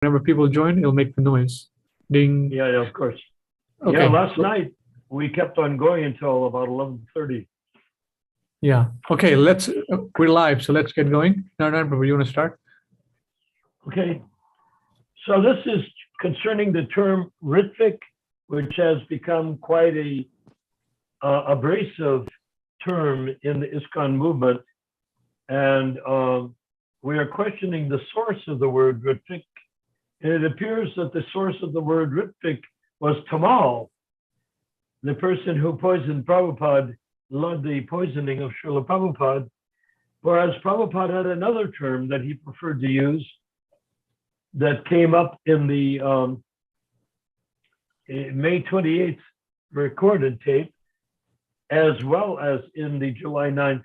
whenever people join, it'll make the noise. Ding. Yeah, of course. Okay. Yeah, last night we kept on going until about 11:30. Yeah. Okay, we're live, so let's get going. Nara, you want to start? Okay. So this is concerning the term Ritvik, which has become quite a abrasive term in the ISKCON movement. And we are questioning the source of the word Ritvik. And it appears that the source of the word Ritvik was Tamal, the person who poisoned Prabhupada, led the poisoning of Srila Prabhupada, whereas Prabhupada had another term that he preferred to use that came up in the May 28th recorded tape, as well as in the July 9th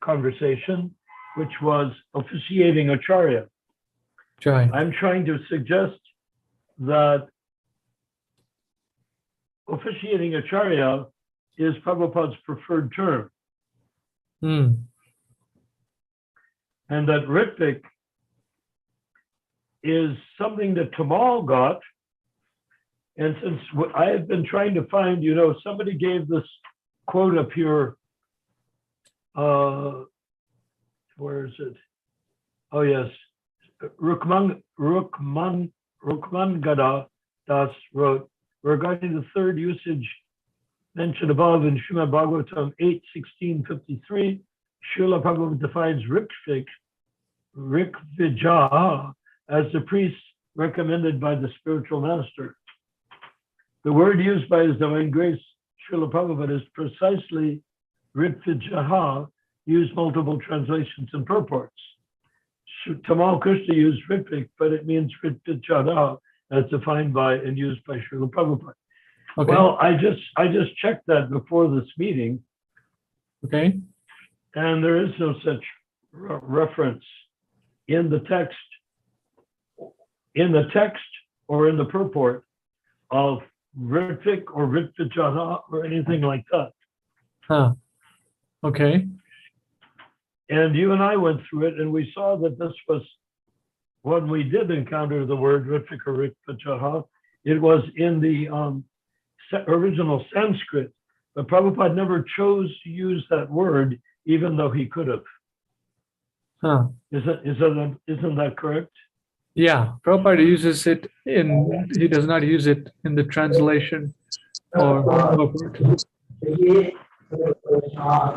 conversation, which was officiating Acharya. Jai. I'm trying to suggest that officiating Acharya is Prabhupada's preferred term. Hmm. And that Ritvik is something that Tamal got. And since I have been trying to find, somebody gave this quote up here. Where is it? Oh, yes. Rukmangada Das wrote, regarding the third usage mentioned above in Srimad Bhagavatam 8:1653, Srila Prabhupada defines Rikvijah, as the priest recommended by the spiritual master. The word used by His Divine Grace, Srila Prabhupada, is precisely Rikvijah, used multiple translations and purports. Tamal Krishna used Ritvik, but it means Rikvijah, as defined by and used by Srila Prabhupada. Okay. Well, I just checked that before this meeting. Okay. And there is no such reference in the text or in the purport of Ritvik or Ritvijana or anything like that. Huh. Okay. And you and I went through it, and we saw that this was, when we did encounter the word Ritvik or Ritvijana, it was in the original Sanskrit, but Prabhupada never chose to use that word, even though he could have. Huh. Isn't that correct? Yeah, Prabhupada uses it he does not use it in the translation or purport.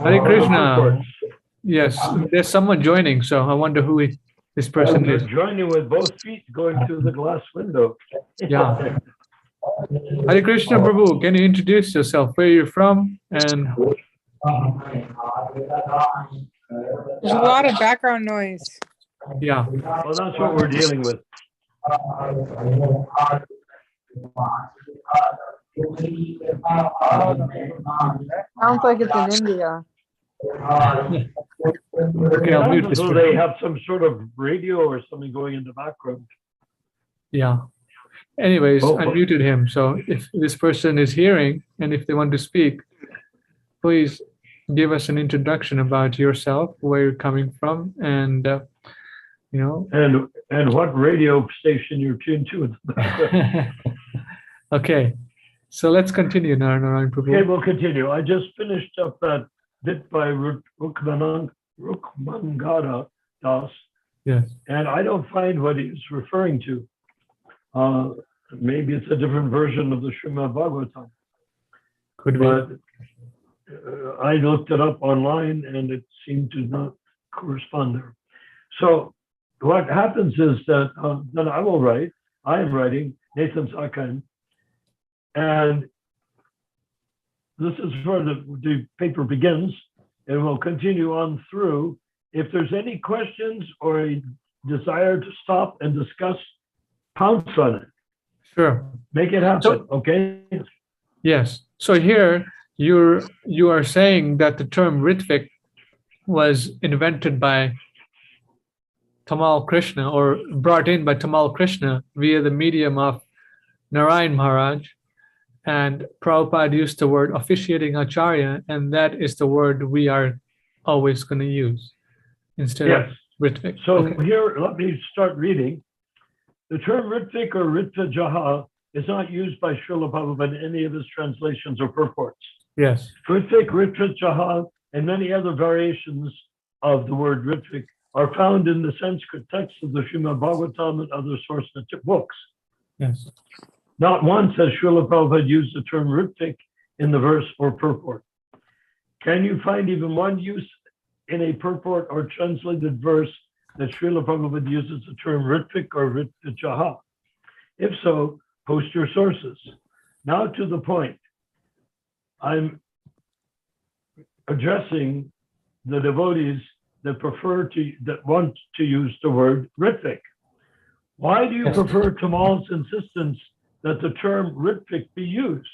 Hare Krishna. Yes, there's someone joining, so I wonder who this person You're is. joining with both feet going through the glass window. Yeah. Hare Krishna Prabhu, can you introduce yourself, where you're from? And there's a lot of background noise. yeah. Well, that's what we're dealing with. Sounds like it's in India. Okay, I'll mute this So person. they have some sort of radio or something going in the background. Yeah. Anyways, Oh, I muted him. So if this person is hearing and if they want to speak, please give us an introduction about yourself, where you're coming from, and And what radio station you're tuned to in the background. Okay. So let's continue, Nara Narayan Prabhu. Okay, we'll continue. I just finished up that bit by Rukmangada Das, Yes. and I don't find what he's referring to. Maybe it's a different version of the Srimad Bhagavatam. Could be. But I looked it up online and it seemed to not correspond there. So what happens is that then I am writing Nathan's Archive, and this is where the paper begins, and we'll continue on through. If there's any questions or a desire to stop and discuss, pounce on it. Sure. Make it happen, okay? Yes. So here you are saying that the term Ritvik was invented by Tamal Krishna, or brought in by Tamal Krishna via the medium of Narayan Maharaj, and Prabhupada used the word officiating Acharya, and that is the word we are always going to use instead of Ritvik. So Okay. here, let me start reading. The term Ritvik or Ritva Jaha is not used by Srila Prabhupada in any of his translations or purports. Yes. Ritvik, Ritva Jaha, and many other variations of the word Ritvik are found in the Sanskrit texts of the Srimad Bhagavatam and other source books. Yes. Not once has Srila Prabhupada used the term Ritvik in the verse or purport. Can you find even one use in a purport or translated verse that Srila Prabhupada uses the term Ritvik or Ritva Jaha? If so, post your sources. Now to the point. I'm addressing the devotees that want to use the word Ritvik. Why do you prefer Tamal's insistence that the term Ritvik be used?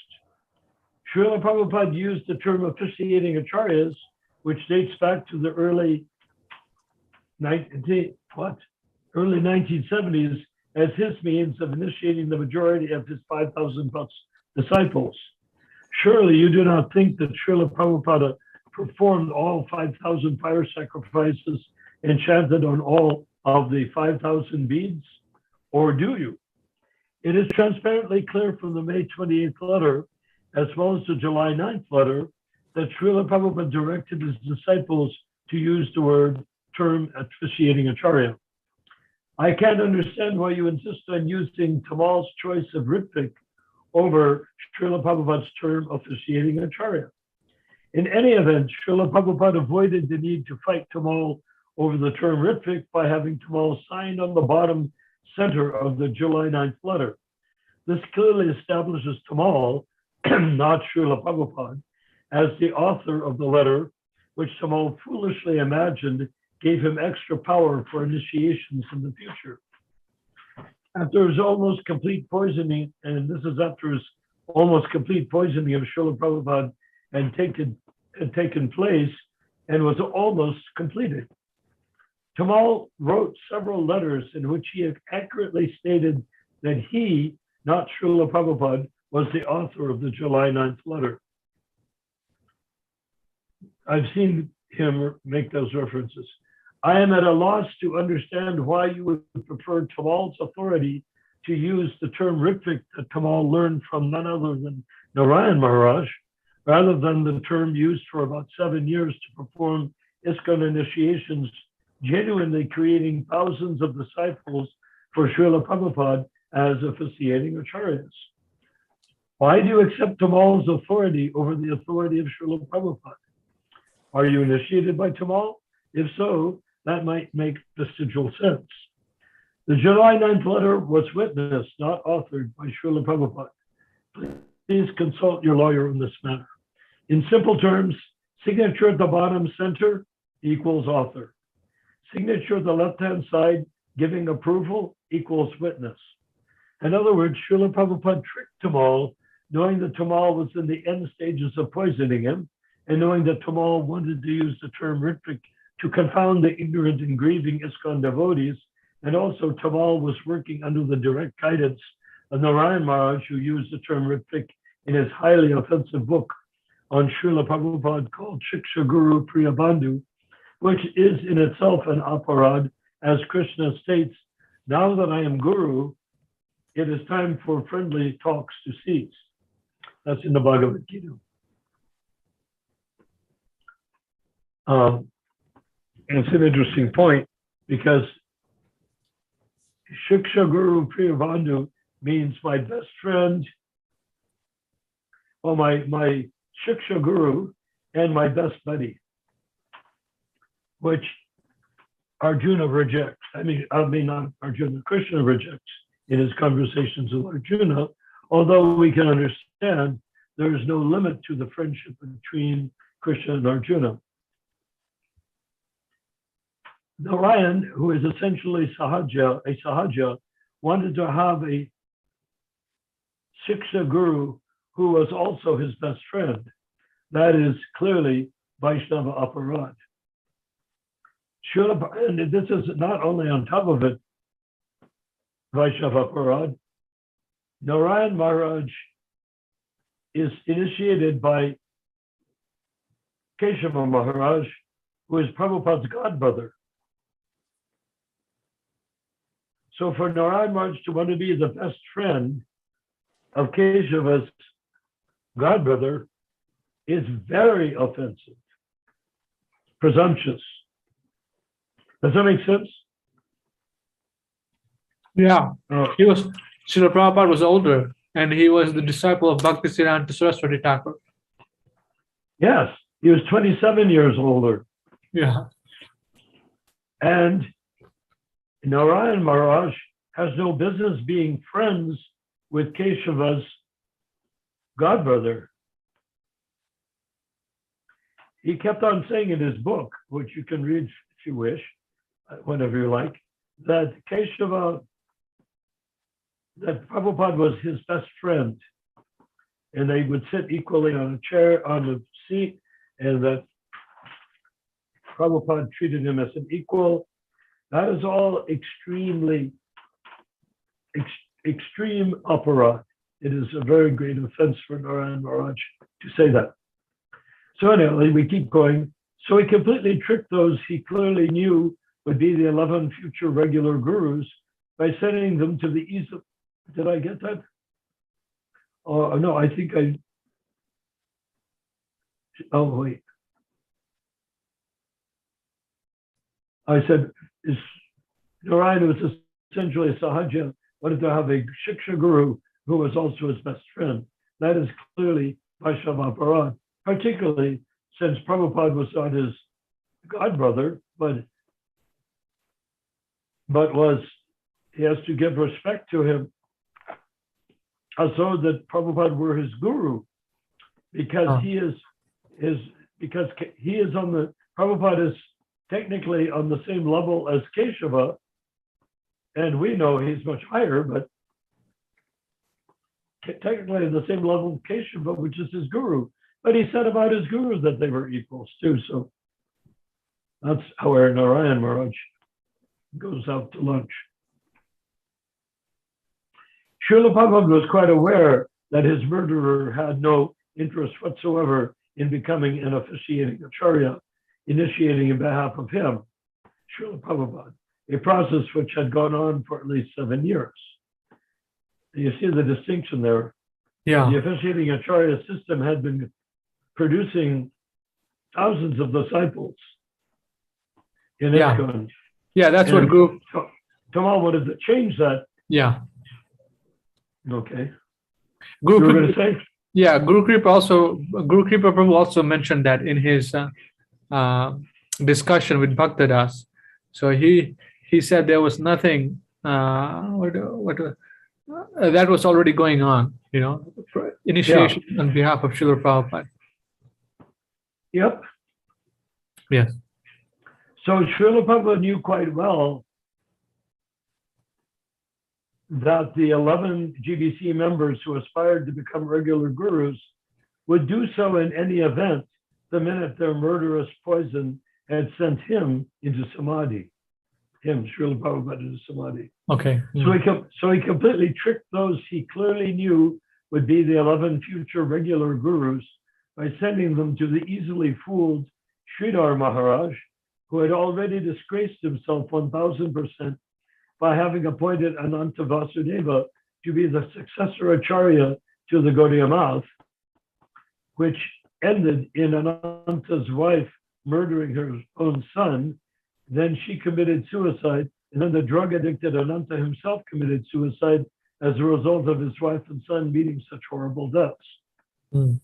Srila Prabhupada used the term officiating acharyas, which dates back to the early 1970s, as his means of initiating the majority of his 5,000 plus disciples. Surely you do not think that Srila Prabhupada performed all 5,000 fire sacrifices and chanted on all of the 5,000 beads? Or do you? It is transparently clear from the May 28th letter, as well as the July 9th letter, that Srila Prabhupada directed his disciples to use the term officiating acharya. I can't understand why you insist on using Tamal's choice of Ritvik over Srila Prabhupada's term officiating acharya. In any event, Srila Prabhupada avoided the need to fight Tamal over the term Ritvik by having Tamal signed on the bottom center of the July 9th letter. This clearly establishes Tamal, not Srila Prabhupada, as the author of the letter, which Tamal foolishly imagined gave him extra power for initiations in the future. After his almost complete poisoning, and this is after his almost complete poisoning of Srila Prabhupada had taken place and was almost completed, Tamal wrote several letters in which he accurately stated that he, not Srila Prabhupada, was the author of the July 9th letter. I've seen him make those references. I am at a loss to understand why you would prefer Tamal's authority to use the term Ritvik that Tamal learned from none other than Narayan Maharaj, rather than the term used for about 7 years to perform ISKCON initiations, genuinely creating thousands of disciples for Srila Prabhupada as officiating acharyas. Why do you accept Tamal's authority over the authority of Srila Prabhupada? Are you initiated by Tamal? If so, that might make vestigial sense. The July 9th letter was witnessed, not authored by Srila Prabhupada. Please consult your lawyer on this matter. In simple terms, signature at the bottom center equals author. Signature at the left-hand side giving approval equals witness. In other words, Srila Prabhupada tricked Tamal, knowing that Tamal was in the end stages of poisoning him, and knowing that Tamal wanted to use the term Ritvik to confound the ignorant and grieving ISKCON devotees, and also Tamal was working under the direct guidance of Narayan Maharaj, who used the term Ritvik in his highly offensive book on Srila Prabhupada called Shiksha Guru Priyabandhu, which is in itself an aparad, as Krishna states, now that I am Guru, it is time for friendly talks to cease. That's in the Bhagavad-Gita. It's an interesting point because Shiksha Guru Priyabandhu means my best friend, or my Shiksha Guru and my best buddy, which Arjuna rejects. I mean not Arjuna, Krishna rejects in his conversations with Arjuna, although we can understand there is no limit to the friendship between Krishna and Arjuna. Narayan, who is essentially a Sahaja, wanted to have a Shiksha Guru who was also his best friend. That is clearly Vaishnava Aparad. And this is not only on top of it, Vaishnava Aparad. Narayan Maharaj is initiated by Keshava Maharaj, who is Prabhupada's godbrother. So for Narayan Maharaj to want to be the best friend of Keshava's godbrother is very offensive, presumptuous. Does that make sense? Yeah. Oh, Srila Prabhupada was older, and he was the disciple of Bhaktisiddhanta Saraswati Thakur. yes, he was 27 years older. Yeah. And Narayan Maharaj has no business being friends with Keshava's godbrother. He kept on saying in his book, which you can read if you wish, whenever you like, that Keshava, that Prabhupada was his best friend, and they would sit equally on a chair, on a seat, and that Prabhupada treated him as an equal. That is all extreme opera. It is a very great offense for Narayan Maharaj to say that. So anyway, we keep going. So he completely tricked those he clearly knew would be the 11 future regular gurus by sending them to the east of, did I get that? Oh, no, I think oh, wait. I said, Narayan was essentially a Sahaja, wanted to have a Shiksha guru who was also his best friend. That is clearly Vaishnava Aparad, particularly since Prabhupada was not his godbrother, but he has to give respect to him as though that Prabhupada were his guru, because he is Prabhupada is technically on the same level as Keshava, and we know he's much higher, but technically on the same level of Keshava, which is his guru. But he said about his guru that they were equals too. So that's how our Narayan Maharaj goes out to lunch. Srila Prabhupada was quite aware that his murderer had no interest whatsoever in becoming an officiating acharya, initiating on behalf of him, Srila Prabhupada, a process which had gone on for at least 7 years. You see the distinction there. Yeah. The officiating acharya system had been producing thousands of disciples in ISKCON. Yeah, that's what Guru. Tamal wanted to change that. Yeah. Okay. Guru You were going to say? Yeah, Guru Kripa Prabhu also mentioned that in his discussion with Bhaktadas. So he said there was nothing that was already going on, initiation on behalf of Srila Prabhupada. Yep. Yes. So Srila Prabhupada knew quite well that the 11 GBC members who aspired to become regular gurus would do so in any event the minute their murderous poison had sent him into samadhi. Srila Prabhupada into samadhi. Okay. So he completely tricked those he clearly knew would be the 11 future regular gurus by sending them to the easily fooled Sridhar Maharaj, who had already disgraced himself 1000% by having appointed Ananta Vasudeva to be the successor acharya to the Gaudiya Math, which ended in Ananta's wife murdering her own son. Then she committed suicide, and then the drug-addicted Ananta himself committed suicide as a result of his wife and son meeting such horrible deaths. Mm.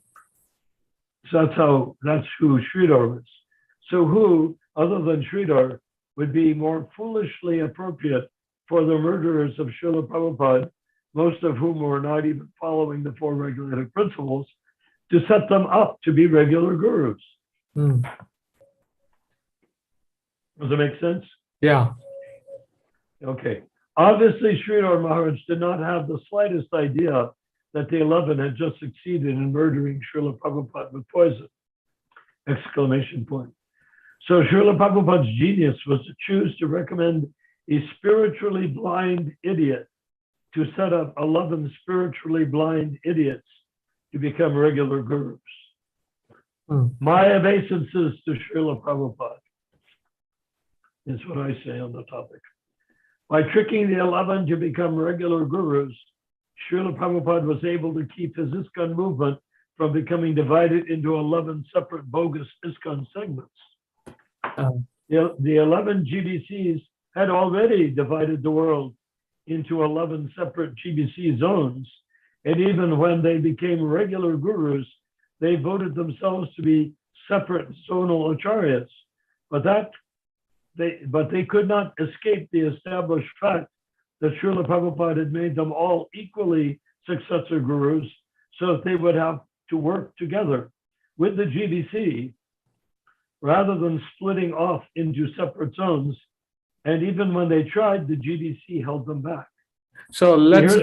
So that's who Sridhar is. So who, other than Sridhar, would be more foolishly appropriate for the murderers of Srila Prabhupada, most of whom were not even following the 4 regulative principles, to set them up to be regular gurus? Mm. Does that make sense? Yeah. Okay. Obviously, Sridhar Maharaj did not have the slightest idea that the 11 had just succeeded in murdering Srila Prabhupada with poison! Exclamation point. So Srila Prabhupada's genius was to choose to recommend a spiritually blind idiot to set up 11 spiritually blind idiots to become regular gurus. Mm. My obeisances to Srila Prabhupada is what I say on the topic. By tricking the 11 to become regular gurus, Srila Prabhupada was able to keep his ISKCON movement from becoming divided into 11 separate bogus ISKCON segments. The 11 GBCs had already divided the world into 11 separate GBC zones, and even when they became regular gurus, they voted themselves to be separate zonal acharyas. But they could not escape the established fact that Srila Prabhupada had made them all equally successor gurus, so that they would have to work together with the GBC rather than splitting off into separate zones. And even when they tried, the GBC held them back. So let's.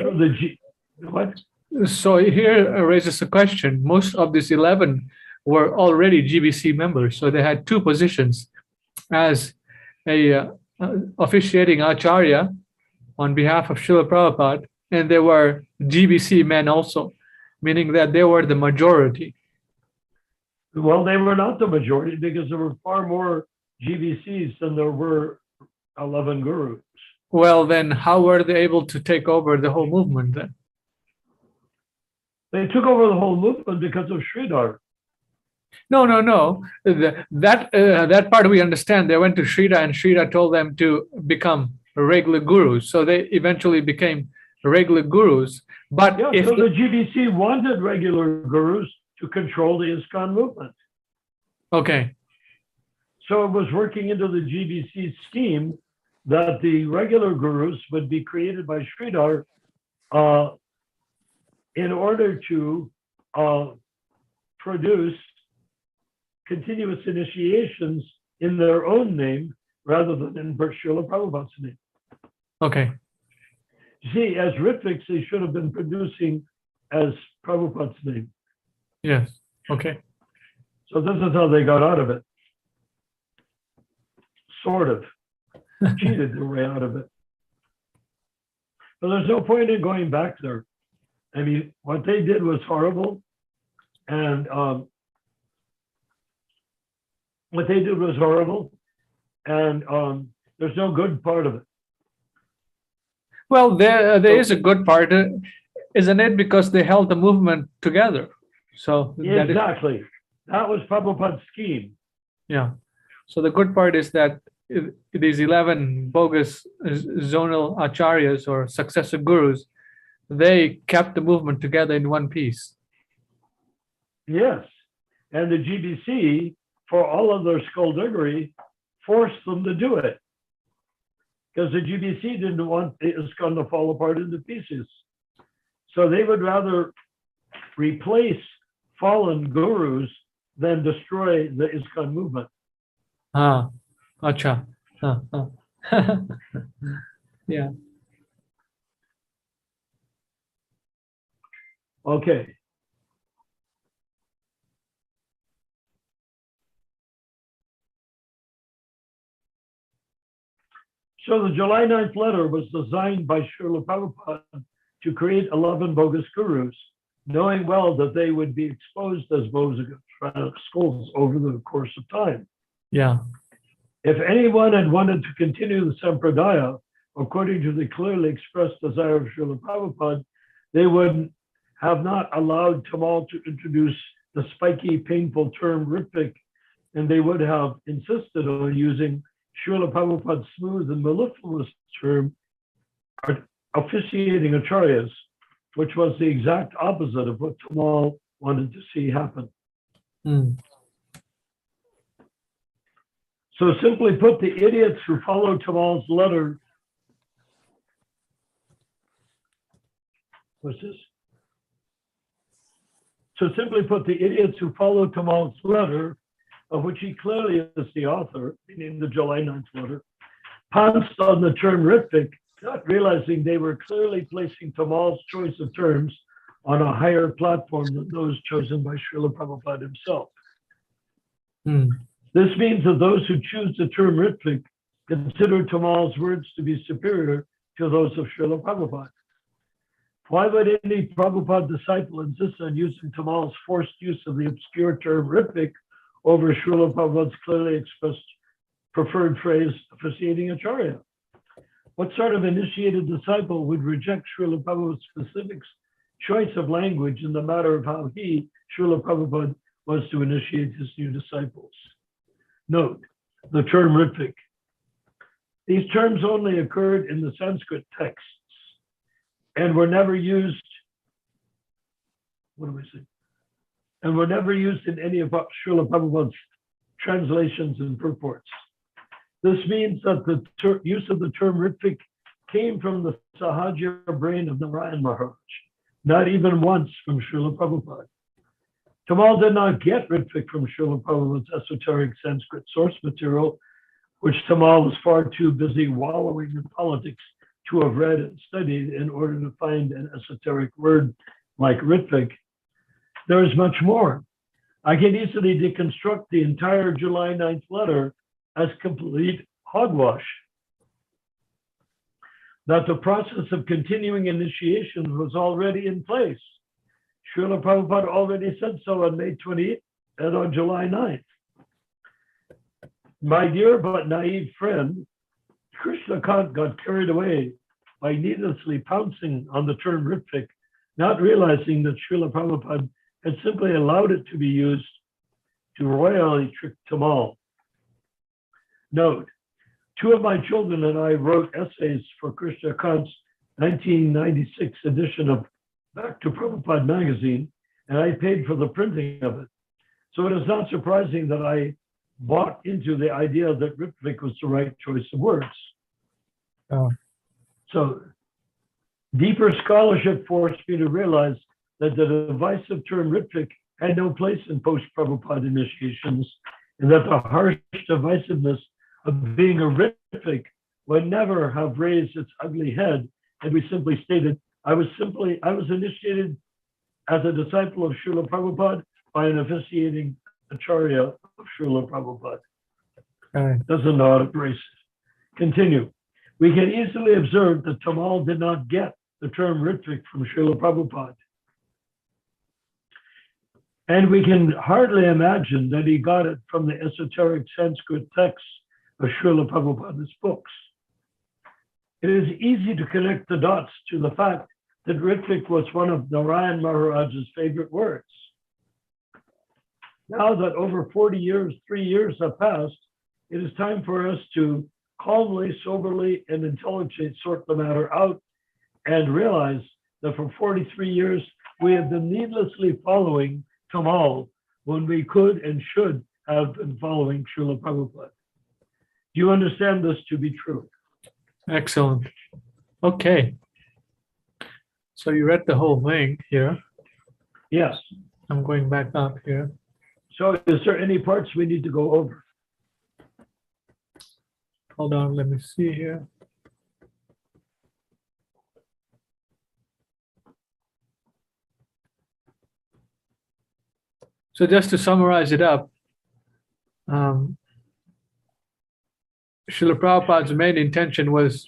What? So here raises a question. Most of these 11 were already GBC members, so they had two positions as a officiating acharya on behalf of Srila Prabhupada, and they were GBC men also, meaning that they were the majority. Well, they were not the majority because there were far more GBCs than there were 11 gurus. Well, then how were they able to take over the whole movement then? They took over the whole movement because of Sridhar. No. That part we understand. They went to Sridhar and Sridhar told them to become regular gurus. So they eventually became regular gurus. But yeah, if so the GBC wanted regular gurus to control the ISKCON movement. Okay. So it was working into the GBC scheme that the regular gurus would be created by Sridhar in order to produce continuous initiations in their own name rather than in Srila Prabhupada's name. Okay. You see, as Ritviks, they should have been producing as Prabhupada's name. Yes. Okay. So this is how they got out of it. Sort of. Cheated their way out of it. But there's no point in going back there. I mean, what they did was horrible. And there's no good part of it. Well, there is a good part, isn't it? Because they held the movement together. So exactly. That was Prabhupada's scheme. Yeah. So the good part is that these 11 bogus zonal acharyas or successor gurus, they kept the movement together in one piece. Yes. And the GBC, for all of their skullduggery, forced them to do it. Because the GBC didn't want ISKCON to fall apart into pieces. So they would rather replace fallen gurus than destroy the ISKCON movement. Acha. Yeah. Okay. So the July 9th letter was designed by Srila Prabhupada to create 11 bogus gurus, knowing well that they would be exposed as bogus skulls over the course of time. Yeah. If anyone had wanted to continue the Sampradaya, according to the clearly expressed desire of Srila Prabhupada, they would have not allowed Tamal to introduce the spiky, painful term Ritvik, and they would have insisted on using Srila Prabhupada's smooth and mellifluous term, officiating acharyas, which was the exact opposite of what Tamal wanted to see happen. So simply put, the idiots who followed Tamal's letter, what's this? So simply put, the idiots who followed Tamal's letter, of which he clearly is the author, meaning the July 9th letter, pounced on the term Ritvik, not realizing they were clearly placing Tamal's choice of terms on a higher platform than those chosen by Srila Prabhupada himself. This means that those who choose the term Ritvik consider Tamal's words to be superior to those of Srila Prabhupada. Why would any Prabhupada disciple insist on using Tamal's forced use of the obscure term Ritvik over Srila Prabhupada's clearly expressed preferred phrase, officiating acharya? What sort of initiated disciple would reject Srila Prabhupada's specific choice of language in the matter of how he, Srila Prabhupada, was to initiate his new disciples? Note, the term Ritvik. These terms only occurred in the Sanskrit texts and were never used, and were never used in any of Srila Prabhupada's translations and purports. This means that the use of the term Ritvik came from the Sahaja brain of Narayan Maharaj, not even once from Srila Prabhupada. Tamal did not get Ritvik from Srila Prabhupada's esoteric Sanskrit source material, which Tamal was far too busy wallowing in politics to have read and studied in order to find an esoteric word like Ritvik. There is much more. I can easily deconstruct the entire July 9th letter as complete hogwash. That the process of continuing initiation was already in place. Srila Prabhupada already said so on May 28th and on July 9th. My dear but naive friend, Krishna Kant got carried away by needlessly pouncing on the term Ritvik, not realizing that Srila Prabhupada had simply allowed it to be used to royally trick Tamal. Note, 2 of my children and I wrote essays for Krishna Kant's 1996 edition of Back to Prabhupada magazine, and I paid for the printing of it. So it is not surprising that I bought into the idea that Ritvik was the right choice of words. Oh. So deeper scholarship forced me to realize that the divisive term Ritvik had no place in post-Prabhupada initiations, and that the harsh divisiveness of being a Ritvik would never have raised its ugly head had we simply stated, I was initiated as a disciple of Srila Prabhupada by an officiating Acharya of Srila Prabhupada. Doesn't know how to brace it. Continue. We can easily observe that Tamal did not get the term Ritvik from Srila Prabhupada. And we can hardly imagine that he got it from the esoteric Sanskrit texts of Srila Prabhupada's books. It is easy to connect the dots to the fact that Ritvik was one of Narayan Maharaj's favorite words. Now that over 3 years have passed, it is time for us to calmly, soberly, and intelligently sort the matter out and realize that for 43 years, we have been needlessly following Tamal when we could and should have been following Srila Prabhupada. Do you understand this to be true? Excellent. Okay. So you read the whole thing here. Yes. I'm going back up here. So is there any parts we need to go over? Hold on, let me see here. So just to summarize it up, Srila Prabhupada's main intention was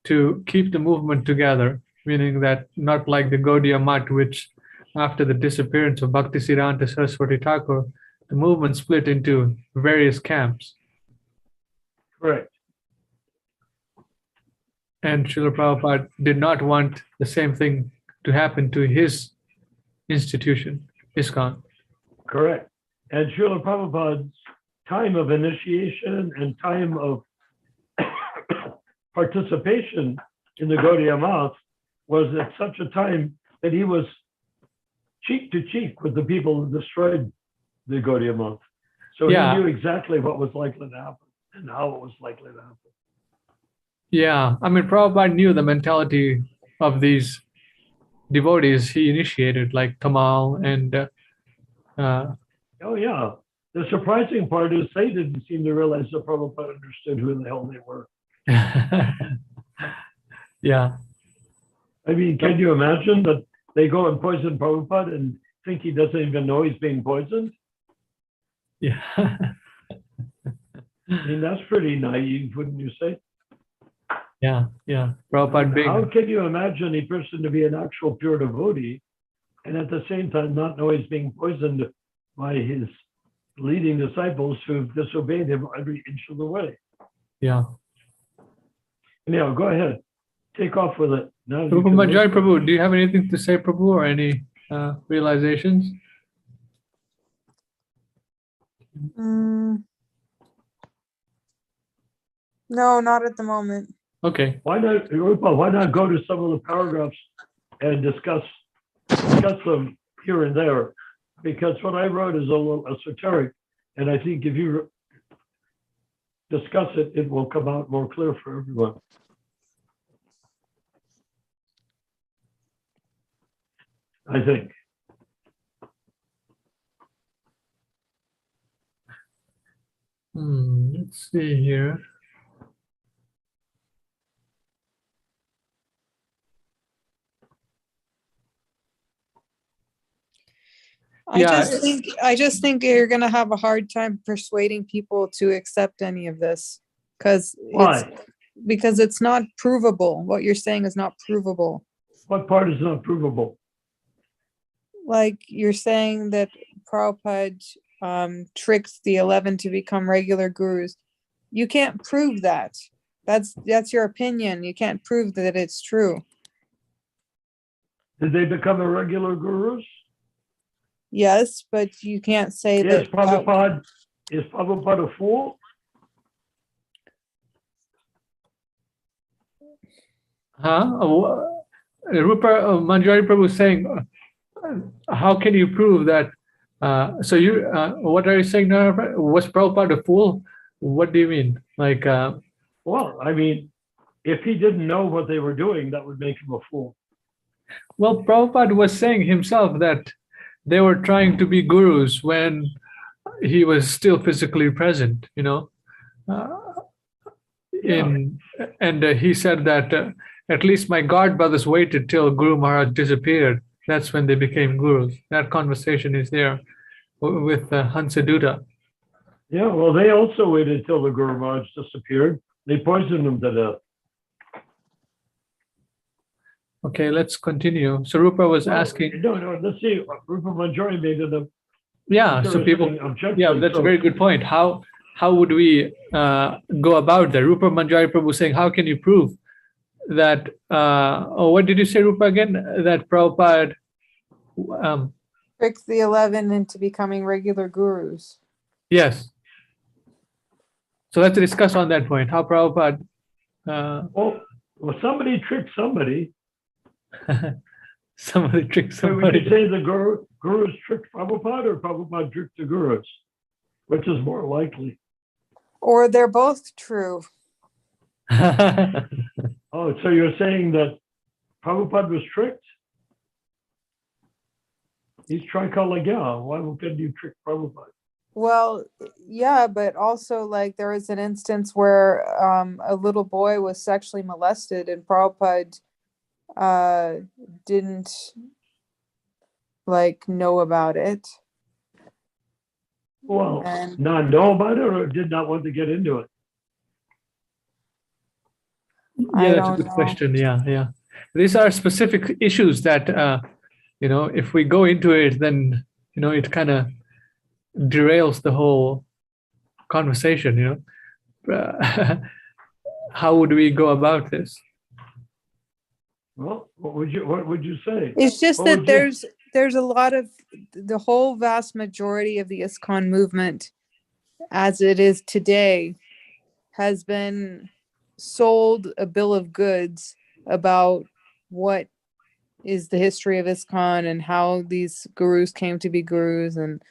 to keep the movement together, meaning that not like the Gaudiya Math, which after the disappearance of Bhaktisiddhanta Saraswati Thakur, the movement split into various camps. Correct. And Srila Prabhupada did not want the same thing to happen to his institution, ISKCON. Correct. And Srila Prabhupada's time of initiation and time of participation in the Gaudiya Math was at such a time that he was cheek to cheek with the people who destroyed the Gaudiya Math. So Yeah. he knew exactly what was likely to happen and how it was likely to happen. Yeah, I mean, Prabhupada knew the mentality of these devotees he initiated, like Tamal and Oh, yeah. The surprising part is they didn't seem to realize that Prabhupada understood who the hell they were. yeah, I mean, can you imagine that they go and poison Prabhupada and think he doesn't even know he's being poisoned? yeah. I mean, that's pretty naive, wouldn't you say? Yeah. Prabhupada How being, can you imagine a person to be an actual pure devotee and at the same time not know he's being poisoned by his leading disciples who've disobeyed him every inch of the way? yeah, Anyhow, go ahead. Take off with it. Now you Rupa can Manjari listen. Prabhu, do you have anything to say, Prabhu, or any realizations? Mm, no, not at the moment. Okay. Why not, Rupa, why not go to some of the paragraphs and discuss them here and there? Because what I wrote is a little esoteric, and I think if you discuss it, it will come out more clear for everyone. I think. Let's see here. I just think you're gonna have a hard time persuading people to accept any of this Why? because it's not provable. What you're saying is not provable. What part is not provable? Like you're saying that Prabhupada tricked the 11 to become regular gurus. You can't prove that. That's your opinion. You can't prove that it's true. Did they become a regular gurus? Yes, but you can't say that. Is Prabhupada a fool? Rupa Manjari Prabhu is saying, how can you prove that? So you, what are you saying, Nara? Was Prabhupada a fool? What do you mean? Like, Well, I mean, if he didn't know what they were doing, that would make him a fool. well, Prabhupada was saying himself that they were trying to be gurus when he was still physically present, you know. He said that at least my god brothers waited till Guru Maharaj disappeared. That's when they became gurus. That conversation is there with Hansaduta. Yeah, well, they also waited till the Guru Maharaj disappeared. They poisoned him to death. Okay, let's continue. So Rupa was asking. No, let's see. Rupa Manjari made it Yeah, so people. Yeah, that's a very good point. How would we go about that? Rupa Manjari Prabhu saying, how can you prove that? What did you say, Rupa, again? That Prabhupada Tricked the 11 into becoming regular gurus. Yes. So let's discuss on that point. How Prabhupada. Well, somebody tricked somebody. Somebody tricked So we somebody. could say the gurus tricked Prabhupada or Prabhupada tricked the gurus, which is more likely. Or they're both true. Oh, so you're saying that Prabhupada was tricked? He's Trikalagya. Why couldn't you trick Prabhupada? Well, yeah, but also like there was an instance where a little boy was sexually molested and Prabhupada didn't like know about it. Well, And not know about it or did not want to get into it? Yeah, that's a good question. Yeah. These are specific issues that, if we go into it, then, it kind of derails the whole conversation, How would we go about this? Well, what would you say? it's just that there's a lot of the whole vast majority of the ISKCON movement as it is today has been sold a bill of goods about what is the history of ISKCON and how these gurus came to be gurus and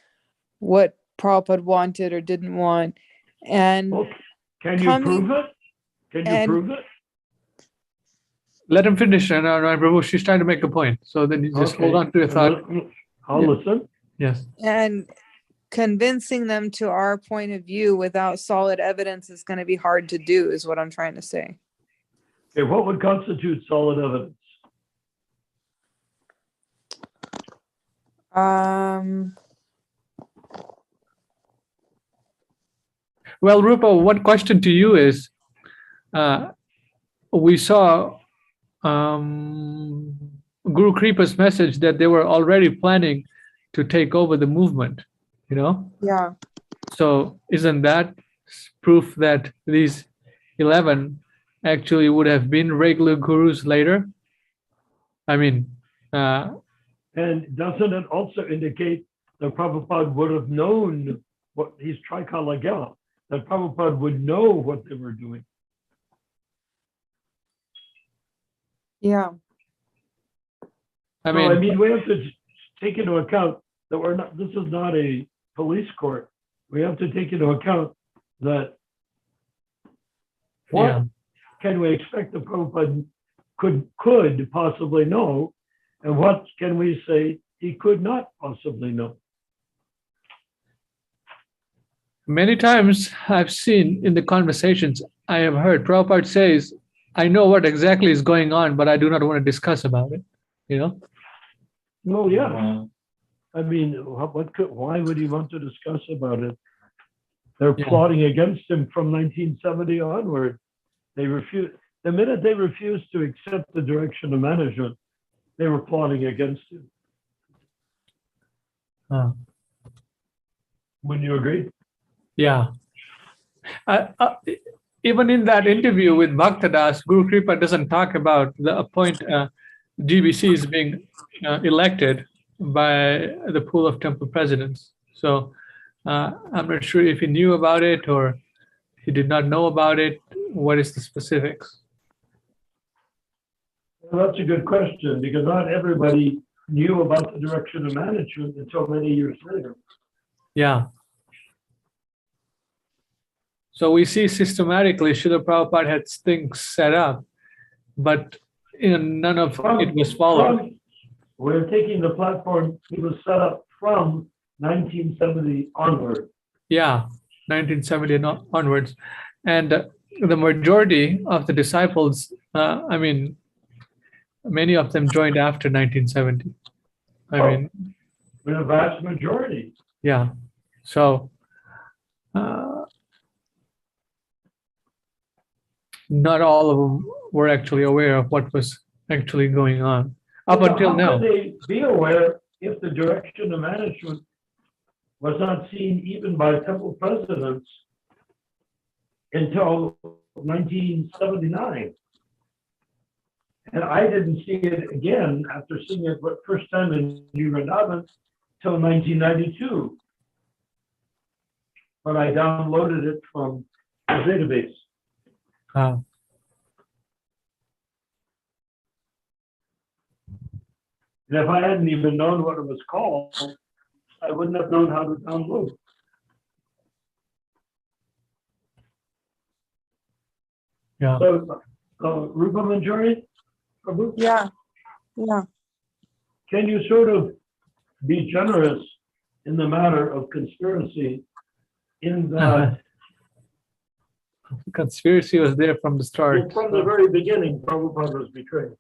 what Prabhupada wanted or didn't want. And well, can you prove it? Can you prove it? Let him finish, and Prabhu, she's trying to make a point. So then you just hold on to your thought. I'll listen. Yes. And convincing them to our point of view without solid evidence is going to be hard to do, is what I'm trying to say. Okay, what would constitute solid evidence? Well, Rupa, one question to you is, we saw Guru Kripa's message that they were already planning to take over the movement, Yeah. So isn't that proof that these 11 actually would have been regular gurus later? I mean, And doesn't it also indicate that Prabhupada would have known what he's Trikalagya, that Prabhupada would know what they were doing? Yeah. I So, mean, we have to take into account that this is not a police court. We have to take into account that what yeah, can we expect that Prabhupada could possibly know, and what can we say he could not possibly know? many times I've seen in the conversations I have heard Prabhupada says, I know what exactly is going on, but I do not want to discuss about it. You know? Well, yeah. Why would he want to discuss about it? They're Yeah. plotting against him from 1970 onward. The minute they refused to accept the direction of management, they were plotting against him. Uh, Wouldn't you agree? yeah. Even in that interview with Bhaktadas, Guru Kripa doesn't talk about the GBCs being elected by the pool of temple presidents. So I'm not sure if he knew about it or he did not know about it. What is the specifics? Well, that's a good question, because not everybody knew about the direction of management until many years later. Yeah. So we see systematically Srila Prabhupada had things set up, but none of it was followed. We're taking the platform, it was set up from 1970 onward. Yeah, 1970 and onwards. And the majority of the disciples, many of them joined after 1970. The vast majority. Yeah. So not all of them were actually aware of what was actually going on up until now. How could they be aware if the direction of management was not seen even by temple presidents until 1979? And I didn't see it again after seeing it for the first time in Vrindavan till 1992, when I downloaded it from the database. Uh, And if I hadn't even known what it was called, I wouldn't have known how to download it. yeah. So, Rupa Manjari, Prabhu, Yeah. Yeah. can you sort of be generous in the matter of conspiracy in that Conspiracy was there from the start. from the very beginning, Prabhupada was betrayed?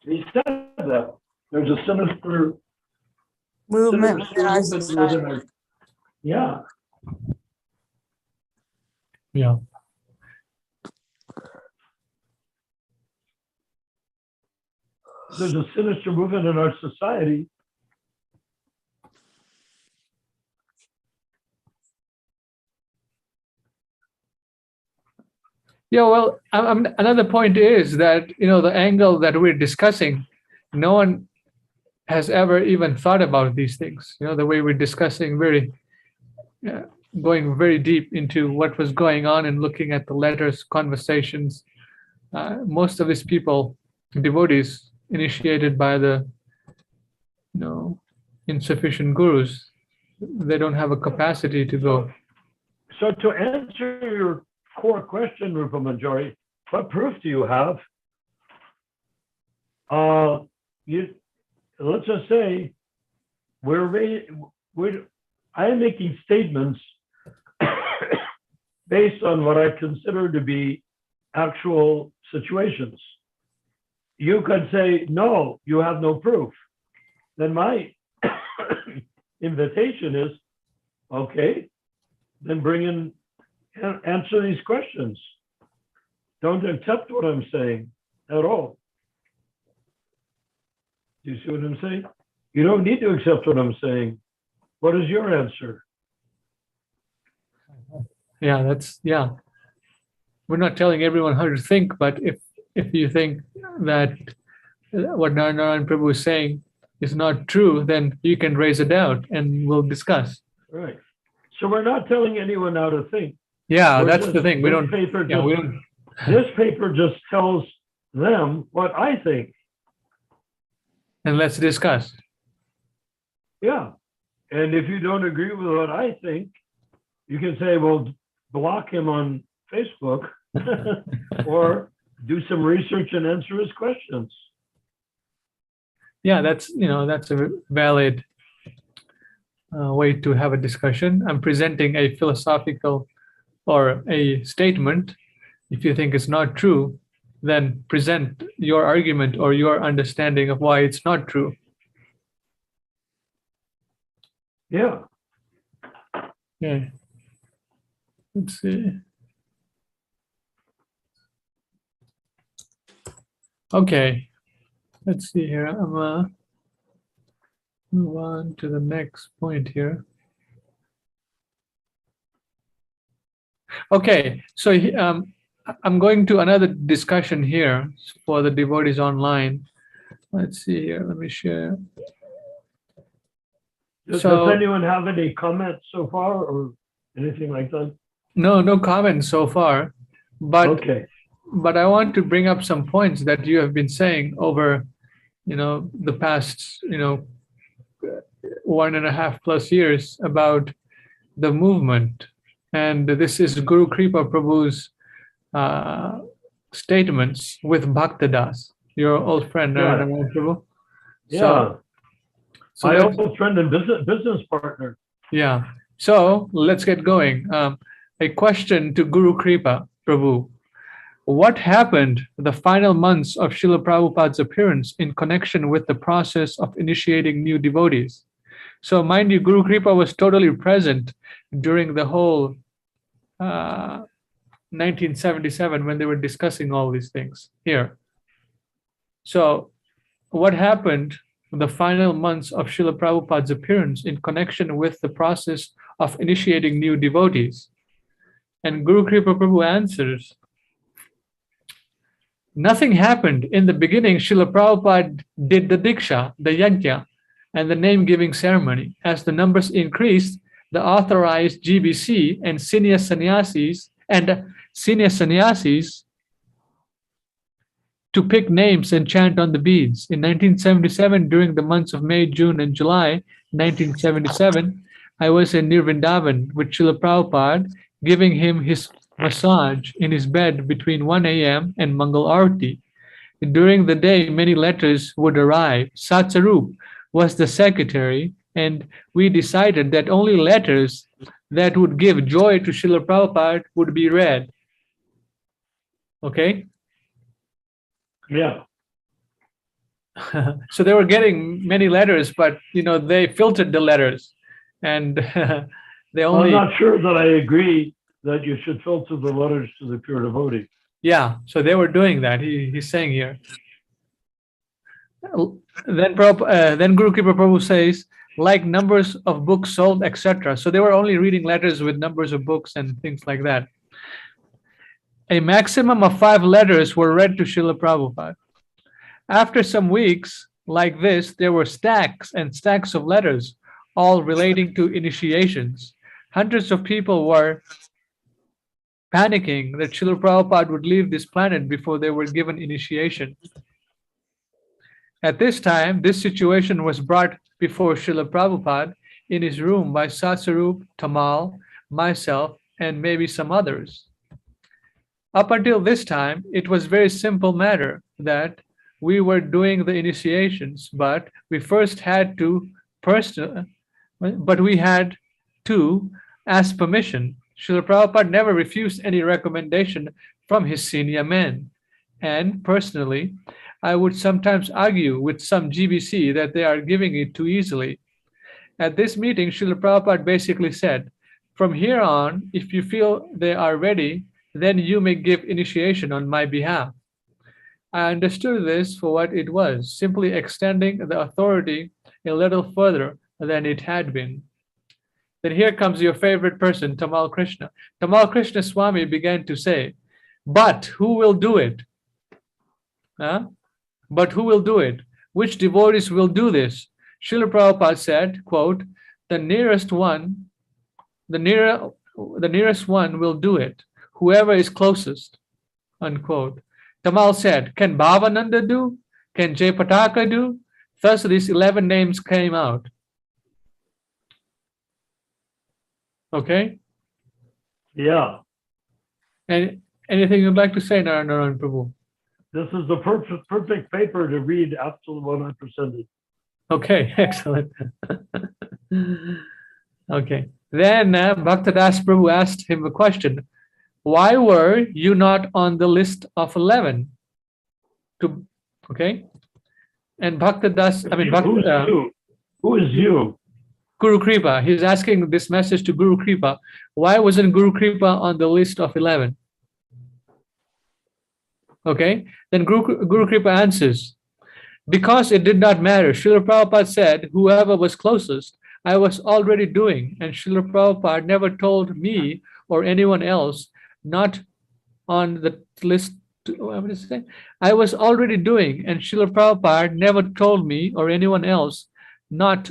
He said that there's a sinister Movement sinister in our movement within society. our, yeah. Yeah. There's a sinister movement in our society. Yeah, well, another point is that, the angle that we're discussing, no one has ever even thought about these things. The way we're discussing going very deep into what was going on and looking at the letters, conversations. Most of these people, devotees, initiated by the, insufficient gurus, they don't have a capacity to go. So to answer your core question, Rupa Manjari, what proof do you have? Let's just say I am making statements based on what I consider to be actual situations. You could say, no, you have no proof. Then my invitation is, okay, then bring in, answer these questions. Don't accept what I'm saying at all. Do you see what I'm saying? You don't need to accept what I'm saying. What is your answer? Yeah, we're not telling everyone how to think, but if you think that what Nara Narayan Prabhu is saying is not true, then you can raise a doubt and we'll discuss. Right. So we're not telling anyone how to think. Yeah, We're that's just- the thing. We this don't. paper Yeah, just- we don't. This paper just tells them what I think. And let's discuss. Yeah. And if you don't agree with what I think, you can say, well, block him on Facebook or do some research and answer his questions. Yeah, that's a valid way to have a discussion. I'm presenting a philosophical or a statement. If you think it's not true, then present your argument or your understanding of why it's not true. Yeah. Yeah. Let's see. Okay. Let's see here. I'm move on to the next point here. Okay, so I'm going to another discussion here for the devotees online. Let's see here. Let me share. Does So- anyone have any comments so far or anything like that? No comments so far, but Okay. but I want to bring up some points that you have been saying over, the past, 1.5+ years about the movement. And this is Guru Kripa Prabhu's statements with Bhaktadas, your old friend, Yeah. Nara Narayan Prabhu. Yeah. So My let's- old friend and business partner. yeah. So let's get going. A question to Guru Kripa Prabhu. What happened the final months of Srila Prabhupada's appearance in connection with the process of initiating new devotees? So mind you, Guru Kripa was totally present during the whole 1977 when they were discussing all these things here. So what happened the final months of Srila Prabhupada's appearance in connection with the process of initiating new devotees? And Guru Kripa Prabhu answers, nothing happened. In the beginning, Srila Prabhupada did the Diksha, the Yajna, and the name-giving ceremony. As the numbers increased, the authorized GBC and senior sannyasis to pick names and chant on the beads. In 1977, during the months of May, June, and July 1977, I was in Nirvindavan with Srila Prabhupada, giving him his massage in his bed between 1 a.m. and Mangal Arati. During the day, many letters would arrive. Satsarup was the secretary, and we decided that only letters that would give joy to Srila Prabhupada would be read. Okay? Yeah. So they were getting many letters, but they filtered the letters, and they I'm only not sure that I agree that you should filter the letters to the pure devotee. yeah. So they were doing that. He's saying here. Then Guru Kripa Prabhu says, like numbers of books sold, etc. So they were only reading letters with numbers of books and things like that. A maximum of 5 letters were read to Srila Prabhupada. After some weeks like this, there were stacks and stacks of letters, all relating to initiations. Hundreds of people were panicking that Srila Prabhupada would leave this planet before they were given initiation. At this time, this situation was brought before Srila Prabhupada in his room by Satsarup, Tamal, myself, and maybe some others. Up until this time, it was very simple matter that we were doing the initiations, but we had to ask permission. Srila Prabhupada never refused any recommendation from his senior men. And personally, I would sometimes argue with some GBC that they are giving it too easily. At this meeting, Srila Prabhupada basically said, from here on, if you feel they are ready, then you may give initiation on my behalf. I understood this for what it was, simply extending the authority a little further than it had been. Then here comes your favorite person, Tamal Krishna. Tamal Krishna Swami began to say, But who will do it? Huh? But who will do it? Which devotees will do this? Srila Prabhupada said, quote, the nearest one will do it, whoever is closest, unquote. Tamal said, can Bhavananda do? Can Jayapataka do? Thus these 11 names came out. Okay? Yeah. And anything you'd like to say, Nara Narayan Prabhu? This is the perfect paper to read absolute 100%. Okay, excellent. Okay. Then Bhaktadas Prabhu asked him a question. Why were you not on the list of 11? Okay. And Bhaktadas, Who's you? Who is you? Guru Kripa. He's asking this message to Guru Kripa. Why wasn't Guru Kripa on the list of 11? Okay. Then Guru Kripa answers, because it did not matter. Srila Prabhupada said, whoever was closest, I was already doing. And Srila Prabhupada never told me or anyone else not on the list. What is it? I was already doing, and Srila Prabhupada never told me or anyone else not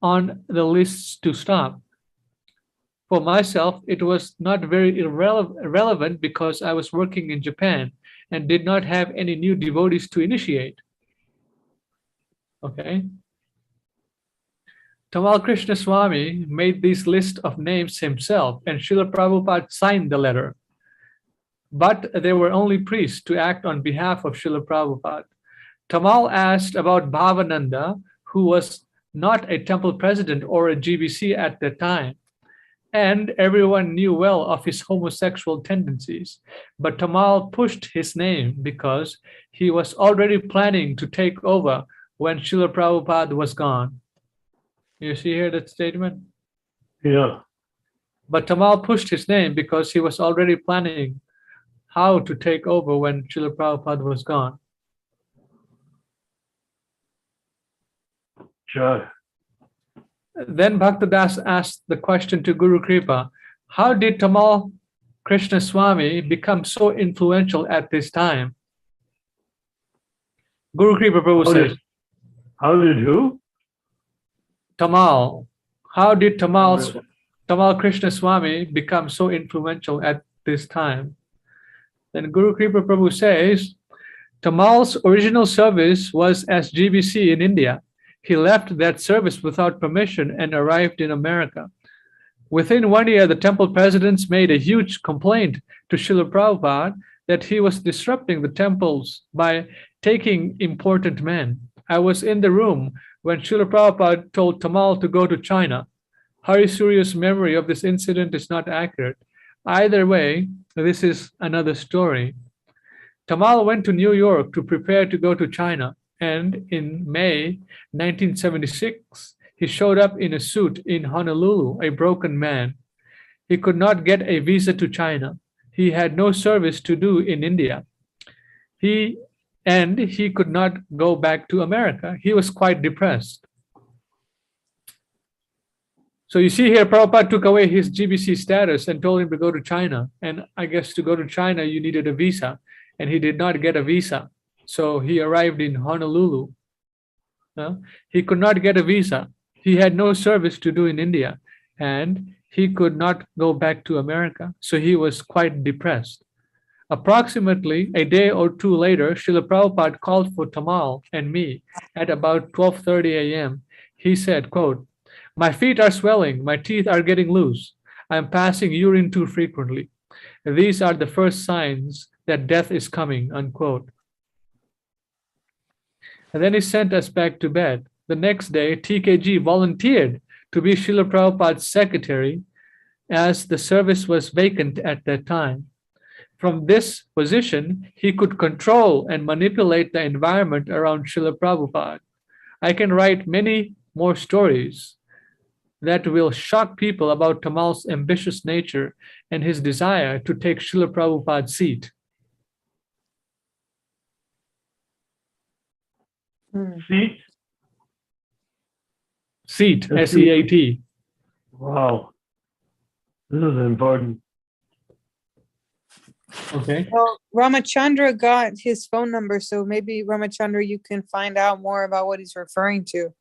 on the lists to stop. For myself, it was not very irrelevant because I was working in Japan and did not have any new devotees to initiate. Okay. Tamal Krishna Swami made this list of names himself, and Srila Prabhupada signed the letter. But there were only priests to act on behalf of Srila Prabhupada. Tamal asked about Bhavananda, who was not a temple president or a GBC at the time, and everyone knew well of his homosexual tendencies. But Tamal pushed his name because he was already planning to take over when Srila Prabhupada was gone. You see here that statement? Yeah. But Tamal pushed his name because he was already planning how to take over when Srila Prabhupada was gone. Sure. Then Bhaktadas asked the question to Guru Kripa, how did Tamal Krishna Swami become so influential at this time? Guru Kripa Prabhu says, how did who? Tamal. How did Tamal Krishna Swami become so influential at this time? Then Guru Kripa Prabhu says, Tamal's original service was as GBC in India. He left that service without permission and arrived in America. Within 1 year, the temple presidents made a huge complaint to Srila Prabhupada that he was disrupting the temples by taking important men. I was in the room when Srila Prabhupada told Tamal to go to China. Hari Surya's memory of this incident is not accurate. Either way, this is another story. Tamal went to New York to prepare to go to China, and in May 1976, he showed up in a suit in Honolulu, a broken man. He could not get a visa to China. He had no service to do in India. He could not go back to America. He was quite depressed. So you see here, Prabhupada took away his GBC status and told him to go to China. And I guess to go to China, you needed a visa. And he did not get a visa. So he arrived in Honolulu. He could not get a visa. He had no service to do in India. And he could not go back to America. So he was quite depressed. Approximately a day or two later, Srila Prabhupada called for Tamal and me at about 12:30 a.m. He said, quote, my feet are swelling, my teeth are getting loose. I am passing urine too frequently. These are the first signs that death is coming, unquote. And then he sent us back to bed. The next day, TKG volunteered to be Srila Prabhupada's secretary as the service was vacant at that time. From this position, he could control and manipulate the environment around Srila Prabhupada. I can write many more stories that will shock people about Tamal's ambitious nature and his desire to take Srila Prabhupada's seat. Seat? Seat, S-E-A-T. Wow. This is important. Okay. Well, Ramachandra got his phone number, so maybe Ramachandra, you can find out more about what he's referring to,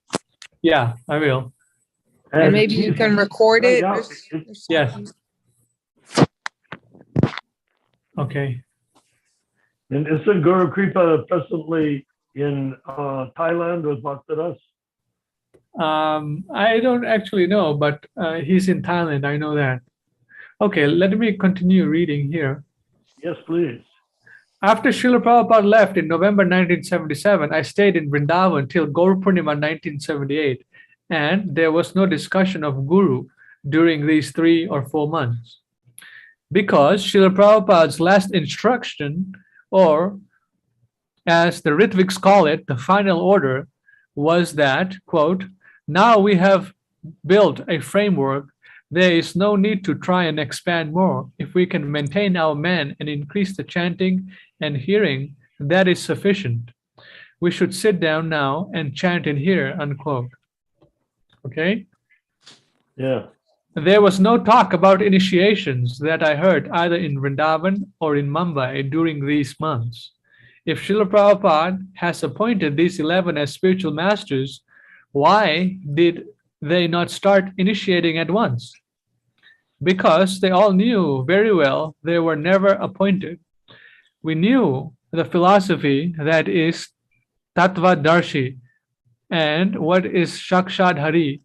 Yeah, I will. and maybe you can record right it. now, or Yes. something. Okay. And isn't Guru Kripa presently in Thailand with Bhaktadas? I don't actually know, but he's in Thailand. I know that. Okay, let me continue reading here. Yes, please. After Srila Prabhupada left in November 1977, I stayed in Vrindavan till Gaur Purnima 1978, and there was no discussion of Guru during these 3 or 4 months. Because Srila Prabhupada's last instruction, or as the Ritviks call it, the final order, was that, quote, now we have built a framework. There is no need to try and expand more. If we can maintain our man and increase the chanting and hearing, that is sufficient. We should sit down now and chant in here, unquote. Okay? Yeah. There was no talk about initiations that I heard either in Vrindavan or in Mumbai during these months. If Srila Prabhupada has appointed these 11 as spiritual masters, why did they not start initiating at once? Because they all knew very well they were never appointed. We knew the philosophy that is Tattva Darshi and what is Shakshad Hari,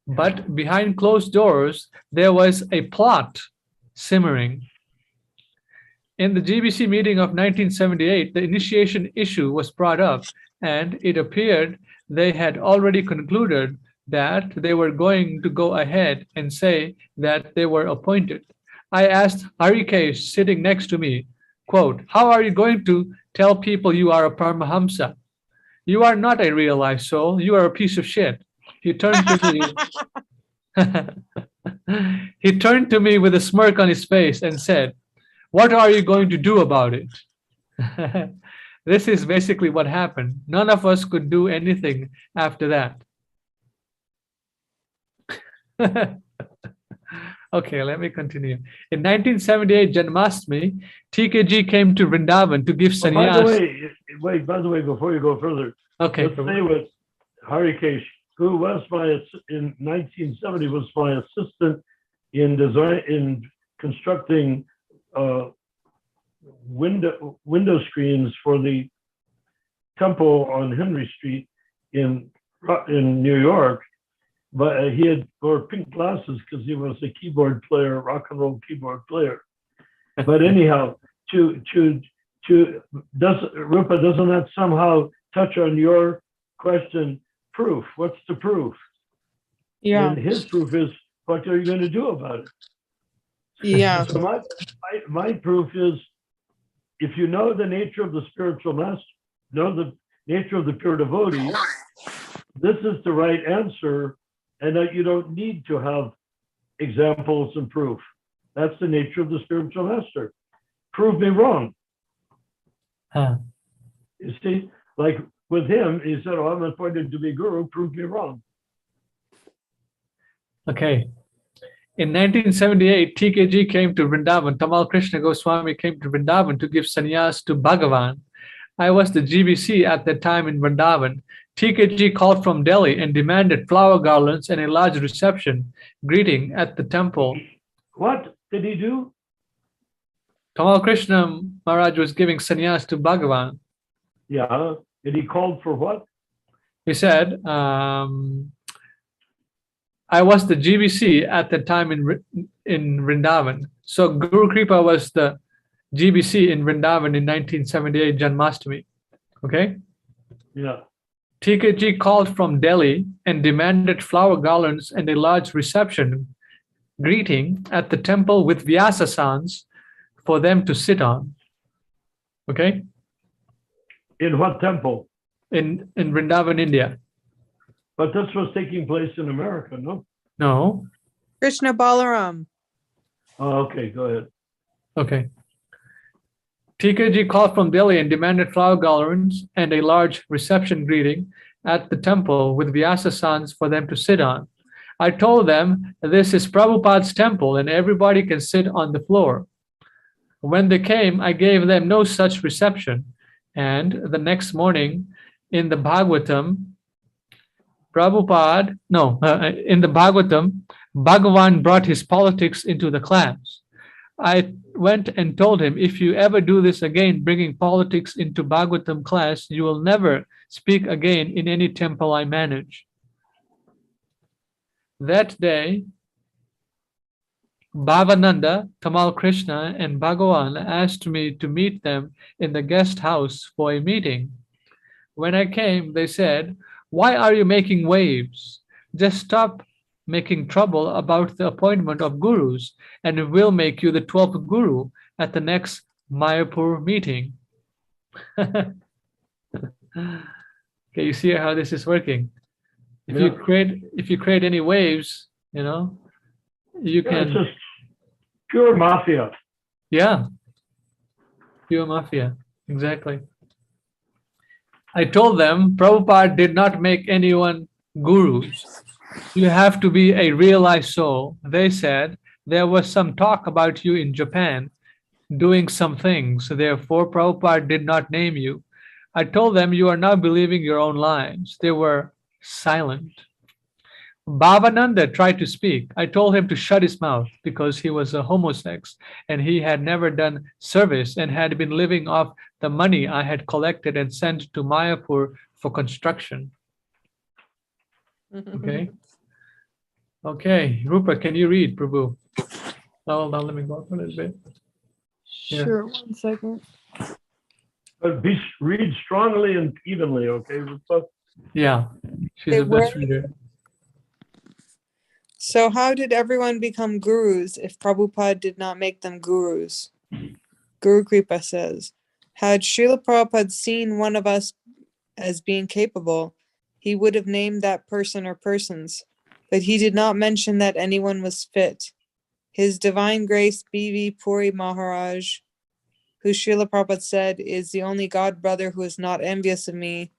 but behind closed doors, there was a plot simmering. In the GBC meeting of 1978, the initiation issue was brought up, and it appeared they had already concluded that they were going to go ahead and say that they were appointed. I asked Harikesh sitting next to me, quote, how are you going to tell people you are a Paramahamsa? You are not a realized soul. You are a piece of shit. He turned to me. He turned to me with a smirk on his face and said, what are you going to do about it? This is basically what happened. None of us could do anything after that. Okay, let me continue. In 1978 Janmashtami, TKG came to Vrindavan to give sannyas. By the way, before you go further, Okay. let's stay with Harikesh, who was in 1970 was my assistant in constructing window screens for the temple on Henry Street in New York. But he wore pink glasses because he was a keyboard player, rock and roll keyboard player. But anyhow, Rupa, doesn't that somehow touch on your question? Proof. What's the proof? Yeah. And his proof is, what are you going to do about it? Yeah. So my proof is, if you know the nature of the spiritual master, know the nature of the pure devotee, this is the right answer, and that you don't need to have examples and proof. That's the nature of the spiritual master. Prove me wrong. Huh. You see, like with him, he said, oh, I'm appointed to be guru, prove me wrong. Okay. In 1978, TKG came to Vrindavan. Tamal Krishna Goswami came to Vrindavan to give sannyas to Bhagavan. I was the GBC at that time in Vrindavan. TKG called from Delhi and demanded flower garlands and a large reception greeting at the temple. What did he do? Tamal Krishna Maharaj was giving sannyas to Bhagavan. Yeah. And he called for what? He said, I was the GBC at the time in Vrindavan. So Guru Kripa was the GBC in Vrindavan in 1978 Janmashtami. Okay? Yeah. TKG called from Delhi and demanded flower garlands and a large reception greeting at the temple with vyasasans for them to sit on. Okay? In what temple? In Vrindavan, India. But this was taking place in America, no? No. Krishna Balaram. Oh, okay, go ahead. Okay. TKG called from Delhi and demanded flower garlands and a large reception greeting at the temple with vyasasans for them to sit on. I told them this is Prabhupada's temple and everybody can sit on the floor. When they came, I gave them no such reception. And the next morning, in the Bhagavatam, in the Bhagavatam, Bhagavan brought his politics into the class. I went and told him, if you ever do this again, bringing politics into Bhagavatam class, you will never speak again in any temple I manage. That day, Bhavananda, Tamal Krishna, and Bhagavan asked me to meet them in the guest house for a meeting. When I came, they said, "Why are you making waves? Just stop making trouble about the appointment of gurus, and we'll make you the 12th guru at the next Mayapur meeting." Okay, you see how this is working. If you create any waves, you Yeah, can. it's just pure mafia. Yeah, pure mafia, exactly. I told them Prabhupada did not make anyone gurus. You have to be a realized soul. They said there was some talk about you in Japan doing some things, therefore Prabhupada did not name you. I told them you are now believing your own lies. They were silent. Bhavananda tried to speak. I told him to shut his mouth because he was a homosex and he had never done service and had been living off the money I had collected and sent to Mayapur for construction. Okay. Okay. Rupa, can you read, Prabhu? Hold on, let me go up a little bit. Yeah. Sure, 1 second. But read strongly and evenly, okay, Rupa? Yeah. She's They the best were- reader. So how did everyone become gurus if Prabhupada did not make them gurus? Guru Kripa says, had Srila Prabhupada seen one of us as being capable, he would have named that person or persons, but he did not mention that anyone was fit. His Divine Grace B.V. Puri Maharaj, who Srila Prabhupada said is the only god brother who is not envious of me,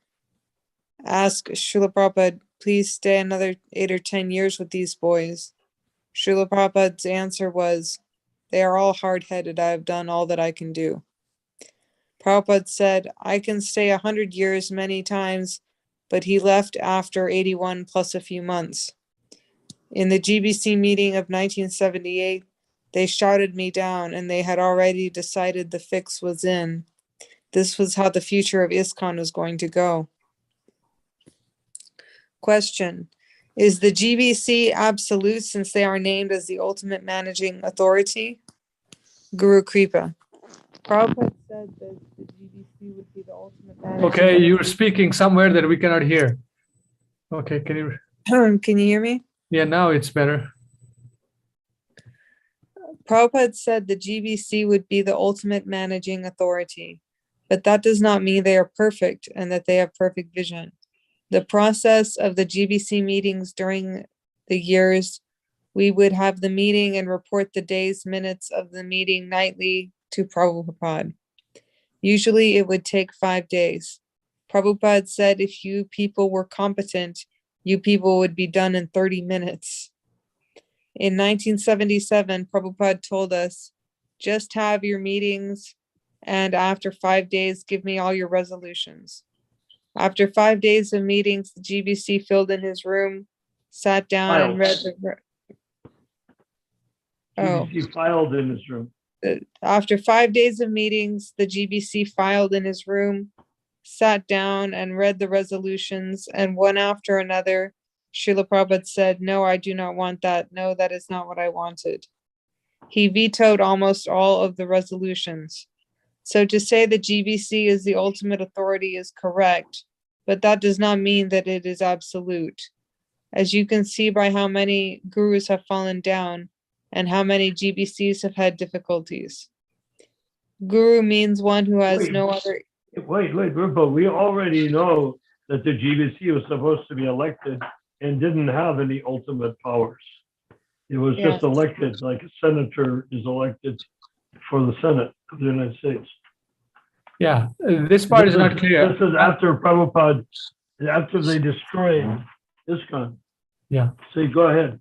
asked Srila Prabhupada, please stay another 8 or 10 years with these boys. Srila Prabhupada's answer was, they are all hard-headed. I have done all that I can do. Prabhupada said, I can stay 100 years many times, but he left after 81 plus a few months. In the GBC meeting of 1978, they shouted me down and they had already decided the fix was in. This was how the future of ISKCON was going to go. Question: is the GBC absolute since they are named as the ultimate managing authority? Guru Kripa. Prabhupada said that the GBC would be the ultimate managing Okay, you're speaking somewhere that we cannot hear. Okay, can you? Can you hear me? Yeah, now it's better. Prabhupada said the GBC would be the ultimate managing authority, but that does not mean they are perfect and that they have perfect vision. The process of the GBC meetings during the years, we would have the meeting and report the day's minutes of the meeting nightly to Prabhupada. Usually it would take 5 days. Prabhupada said if you people were competent, you people would be done in 30 minutes. In 1977, Prabhupada told us, just have your meetings and after 5 days, give me all your resolutions. After 5 days of meetings, the GBC filled in his room, sat down and read the... GBC filed in his room. After 5 days of meetings, the GBC filed in his room, sat down and read the resolutions, and one after another, Srila Prabhupada said, no, I do not want that. No, that is not what I wanted. He vetoed almost all of the resolutions. So to say the GBC is the ultimate authority is correct, but that does not mean that it is absolute. As you can see by how many gurus have fallen down and how many GBCs have had difficulties. Guru means one who has no other... Wait, Rupa, we already know that the GBC was supposed to be elected and didn't have any ultimate powers. It was just elected like a senator is elected for the Senate of the United States. Yeah, this part is not clear. This is after Prabhupada, after they destroyed ISKCON. Yeah. So go ahead.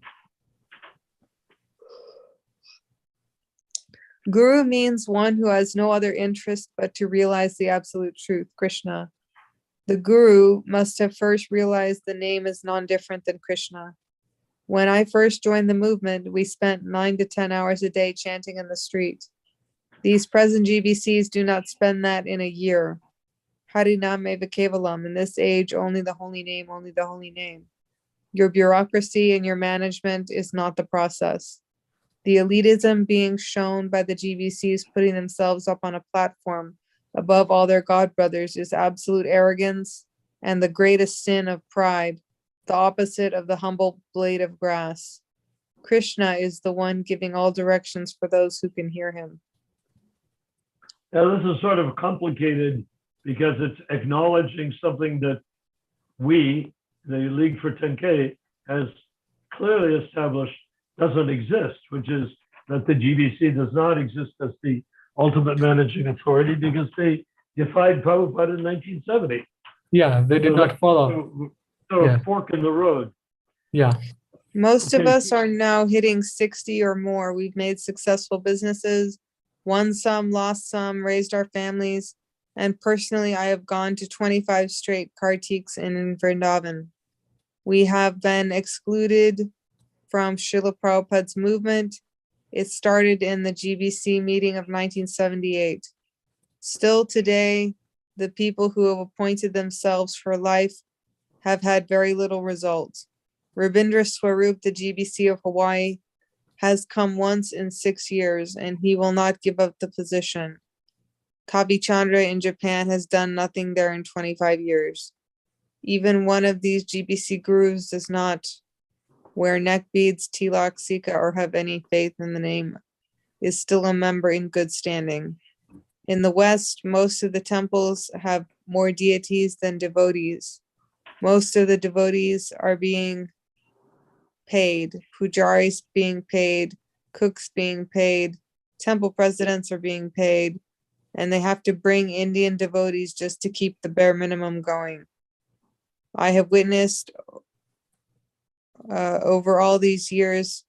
Guru means one who has no other interest but to realize the absolute truth, Krishna. The Guru must have first realized the name is non-different than Krishna. When I first joined the movement, we spent 9 to 10 hours a day chanting in the street. These present GBCs do not spend that in a year. Harinam eva kevalam. In this age, only the holy name, only the holy name. Your bureaucracy and your management is not the process. The elitism being shown by the GBCs putting themselves up on a platform above all their god brothers is absolute arrogance and the greatest sin of pride, the opposite of the humble blade of grass. Krishna is the one giving all directions for those who can hear him. Now, this is sort of complicated because it's acknowledging something that we, the League for 10K, has clearly established doesn't exist, which is that the GBC does not exist as the ultimate managing authority because they defied Prabhupada in 1970. Yeah, they did not follow. So Yeah. a fork in the road. Yeah. Most of Okay. us are now hitting 60 or more. We've made successful businesses, won some, lost some, raised our families. And personally, I have gone to 25 straight Kartiks in Vrindavan. We have been excluded from Srila Prabhupada's movement. It started in the GBC meeting of 1978. Still today, the people who have appointed themselves for life have had very little result. Rabindra Swarup, the GBC of Hawaii, has come once in 6 years, and he will not give up the position. Kavi Chandra in Japan has done nothing there in 25 years. Even one of these GBC gurus does not wear neck beads, tilak, sika, or have any faith in the name, is still a member in good standing. In the West, most of the temples have more deities than devotees. Most of the devotees are being paid, pujaris being paid, cooks being paid, temple presidents are being paid, and they have to bring Indian devotees just to keep the bare minimum going. I have witnessed over all these years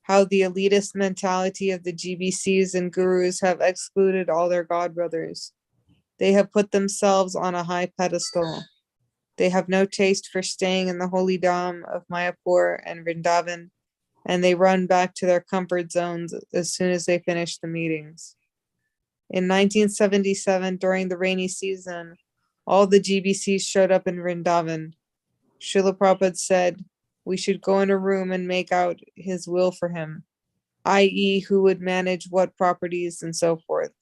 how the elitist mentality of the GBCs and gurus have excluded all their god brothers. They have put themselves on a high pedestal. They have no taste for staying in the holy dham of Mayapur and Vrindavan, and they run back to their comfort zones as soon as they finish the meetings. In 1977, during the rainy season, all the GBCs showed up in Vrindavan. Srila Prabhupada said, we should go in a room and make out his will for him, i.e. who would manage what properties and so forth.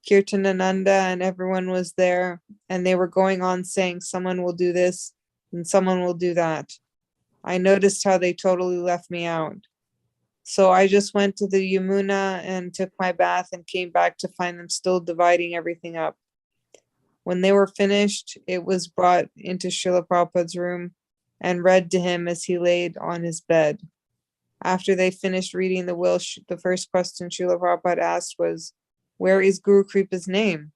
Kirtanananda and everyone was there, and they were going on saying someone will do this and someone will do that. I noticed how they totally left me out. So I just went to the Yamuna and took my bath and came back to find them still dividing everything up. When they were finished, it was brought into Srila Prabhupada's room and read to him as he laid on his bed. After they finished reading the will, the first question Srila Prabhupada asked was, where is Guru Kripa's name?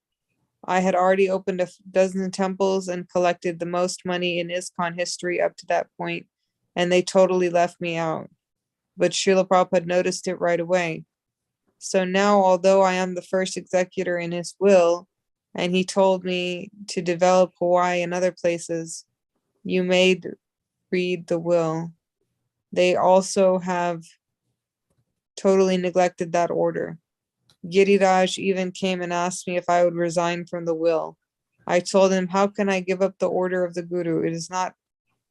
I had already opened a dozen temples and collected the most money in ISKCON history up to that point, and they totally left me out. But Srila Prabhupada noticed it right away. So now, although I am the first executor in his will, and he told me to develop Hawaii and other places, you may read the will. They also have totally neglected that order. Giriraj even came and asked me if I would resign from the will. I told him, how can I give up the order of the Guru? It is not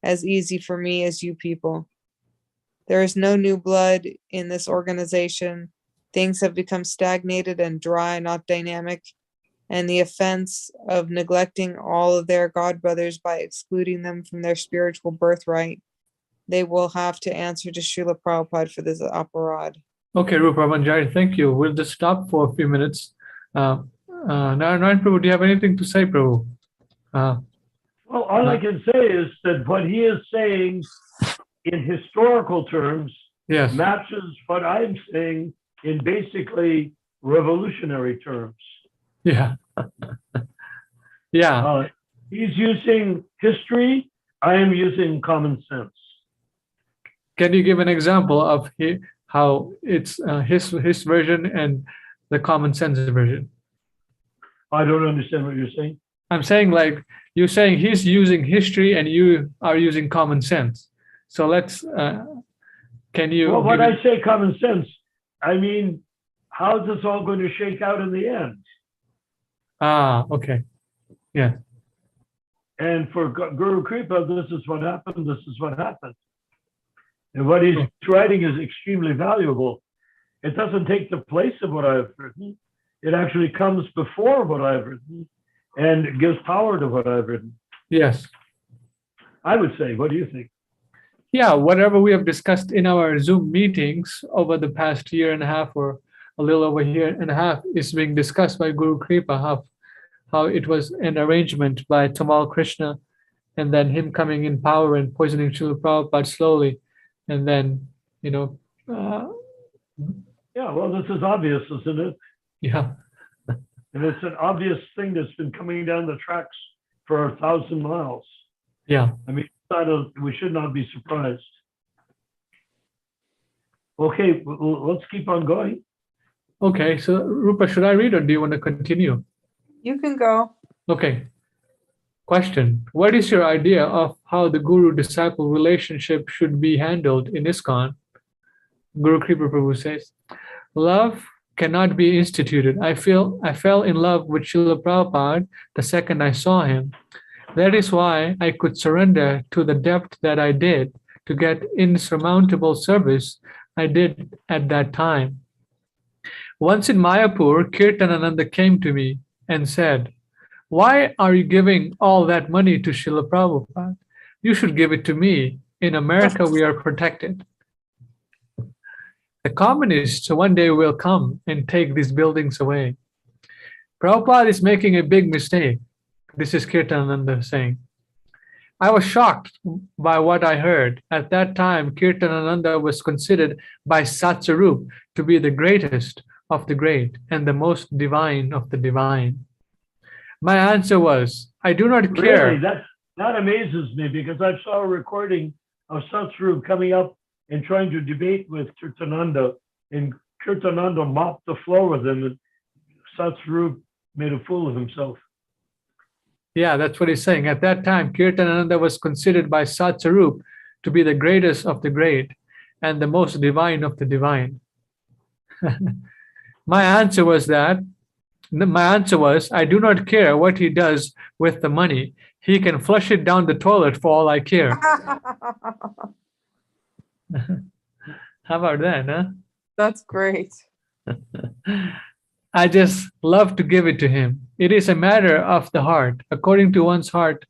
as easy for me as you people. There is no new blood in this organization. Things have become stagnated and dry, not dynamic. And the offense of neglecting all of their god brothers by excluding them from their spiritual birthright, they will have to answer to Srila Prabhupada for this aparad. Okay, Rupa Manjari, thank you. We'll just stop for a few minutes. Nara Narayan Prabhu, do you have anything to say, Prabhu? Well, all I can say is that what he is saying in historical terms Yes. matches what I'm saying in basically revolutionary terms. Yeah. Yeah. He's using history. I am using common sense. Can you give an example of how it's his version and the common sense version. I don't understand what you're saying. I'm saying, like, you're saying he's using history and you are using common sense. So let's, can you? Well, when give I say common sense, I mean, how's this all going to shake out in the end? Okay. Yeah. And for Guru Kripa, this is what happened, this is what happened. And what he's writing is extremely valuable. It doesn't take the place of what I've written. It actually comes before what I've written and it gives power to what I've written. Yes. I would say, what do you think? Yeah, whatever we have discussed in our Zoom meetings over the past year and a half, or a little over a year and a half, is being discussed by Guru Kripa, how it was an arrangement by Tamal Krishna, and then him coming in power and poisoning Srila Prabhupada slowly. And then, Yeah, well, this is obvious, isn't it? Yeah. And it's an obvious thing that's been coming down the tracks for 1,000 miles. Yeah. I mean, we should not be surprised. Okay, let's keep on going. Okay, so Rupa, should I read or do you want to continue? You can go. Okay. Question. What is your idea of how the guru-disciple relationship should be handled in ISKCON? Guru Kripa Prabhu says, love cannot be instituted. I fell in love with Srila Prabhupada the second I saw him. That is why I could surrender to the depth that I did to get insurmountable service I did at that time. Once in Mayapur, Kirtanananda came to me and said, why are you giving all that money to Srila Prabhupada? You should give it to me. In America, we are protected. The communists one day will come and take these buildings away. Prabhupada is making a big mistake. This is Kirtanananda saying. I was shocked by what I heard. At that time, Kirtanananda was considered by Satsarup to be the greatest of the great and the most divine of the divine. My answer was, I do not care. Really, that amazes me because I saw a recording of Satsarup coming up and trying to debate with Kirtananda, and Kirtananda mopped the floor with him, and Satsarup made a fool of himself. Yeah, that's what he's saying. At that time, Kirtanananda was considered by Satsarup to be the greatest of the great and the most divine of the divine. My answer was, I do not care what he does with the money. He can flush it down the toilet for all I care. How about that, huh? That's great. I just love to give it to him. It is a matter of the heart. According to one's state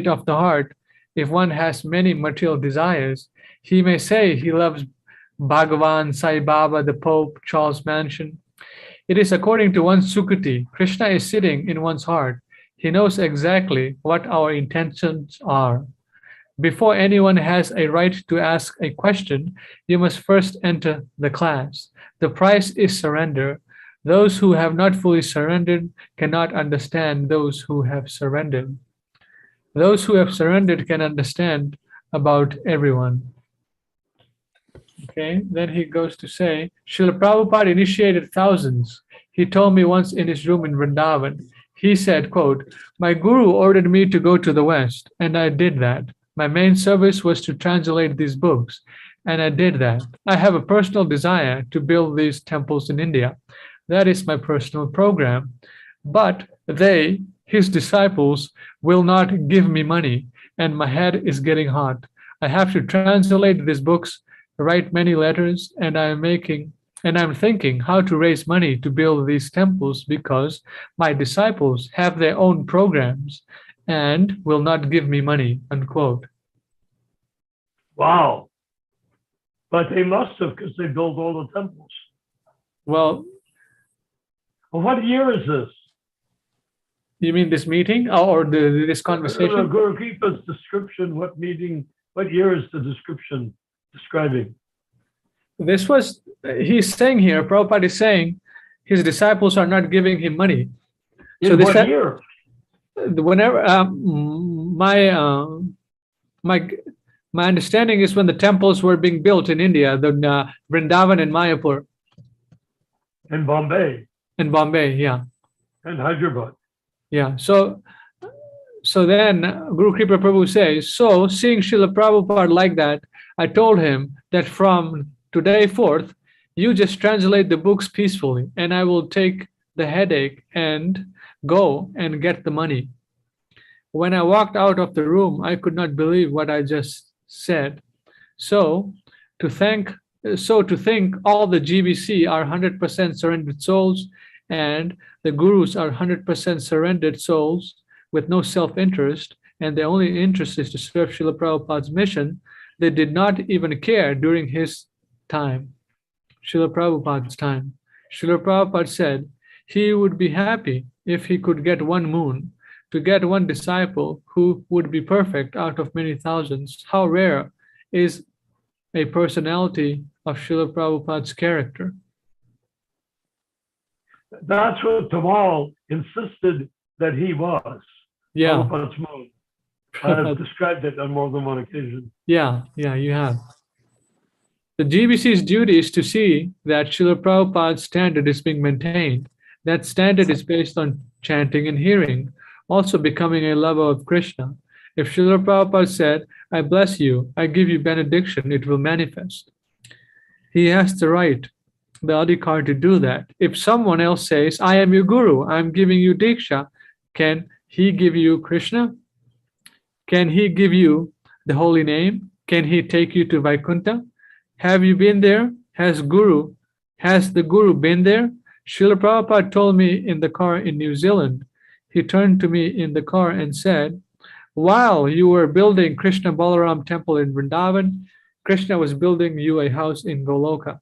of the heart, if one has many material desires, he may say he loves Bhagavan, Sai Baba, the Pope, Charles Manson. It is according to one's Sukriti. Krishna is sitting in one's heart. He knows exactly what our intentions are. Before anyone has a right to ask a question, you must first enter the class. The price is surrender. Those who have not fully surrendered cannot understand those who have surrendered. Those who have surrendered can understand about everyone. Okay, then he goes to say, Srila Prabhupada initiated thousands. He told me once in his room in Vrindavan, he said, quote, my guru ordered me to go to the West, and I did that. My main service was to translate these books, and I did that. I have a personal desire to build these temples in India. That is my personal program. But they, his disciples, will not give me money, and my head is getting hot. I have to translate these books, write many letters, and I'm thinking how to raise money to build these temples because my disciples have their own programs and will not give me money, unquote. Wow. But they must have, because they built all the temples. Well, what year is this? You mean this meeting or this conversation? Guru Kripa's description, what year is the description describing? This was, he's saying here, Prabhupada is saying his disciples are not giving him money. In what year? Whenever, my understanding is when the temples were being built in India, the Vrindavan and Mayapur. and Bombay In Bombay, yeah. and Hyderabad. Yeah. So then Guru Kripa Prabhu says, so seeing Srila Prabhupada like that, I told him that from today forth, you just translate the books peacefully, and I will take the headache and go and get the money. When I walked out of the room, I could not believe what I just said. So to think all the GBC are 100% surrendered souls, and the gurus are 100% surrendered souls with no self-interest, and their only interest is to serve Srila Prabhupada's mission. They did not even care during his time, Srila Prabhupada's time. Srila Prabhupada said he would be happy if he could get one moon, to get one disciple who would be perfect out of many thousands. How rare is a personality of Srila Prabhupada's character. That's what Tamal insisted that he was. Yeah. Prabhupada's moon. I've described it on more than one occasion. Yeah, you have. The GBC's duty is to see that Srila Prabhupada's standard is being maintained. That standard is based on chanting and hearing, also becoming a lover of Krishna. If Srila Prabhupada said, I bless you, I give you benediction, it will manifest. He has the right, the adhikar to do that. If someone else says, I am your guru, I am giving you diksha, can he give you Krishna? Can he give you the holy name? Can he take you to Vaikuntha? Have you been there? Has the guru been there? Srila Prabhupada told me in the car in New Zealand. He turned to me in the car and said, while you were building Krishna Balaram temple in Vrindavan, Krishna was building you a house in Goloka.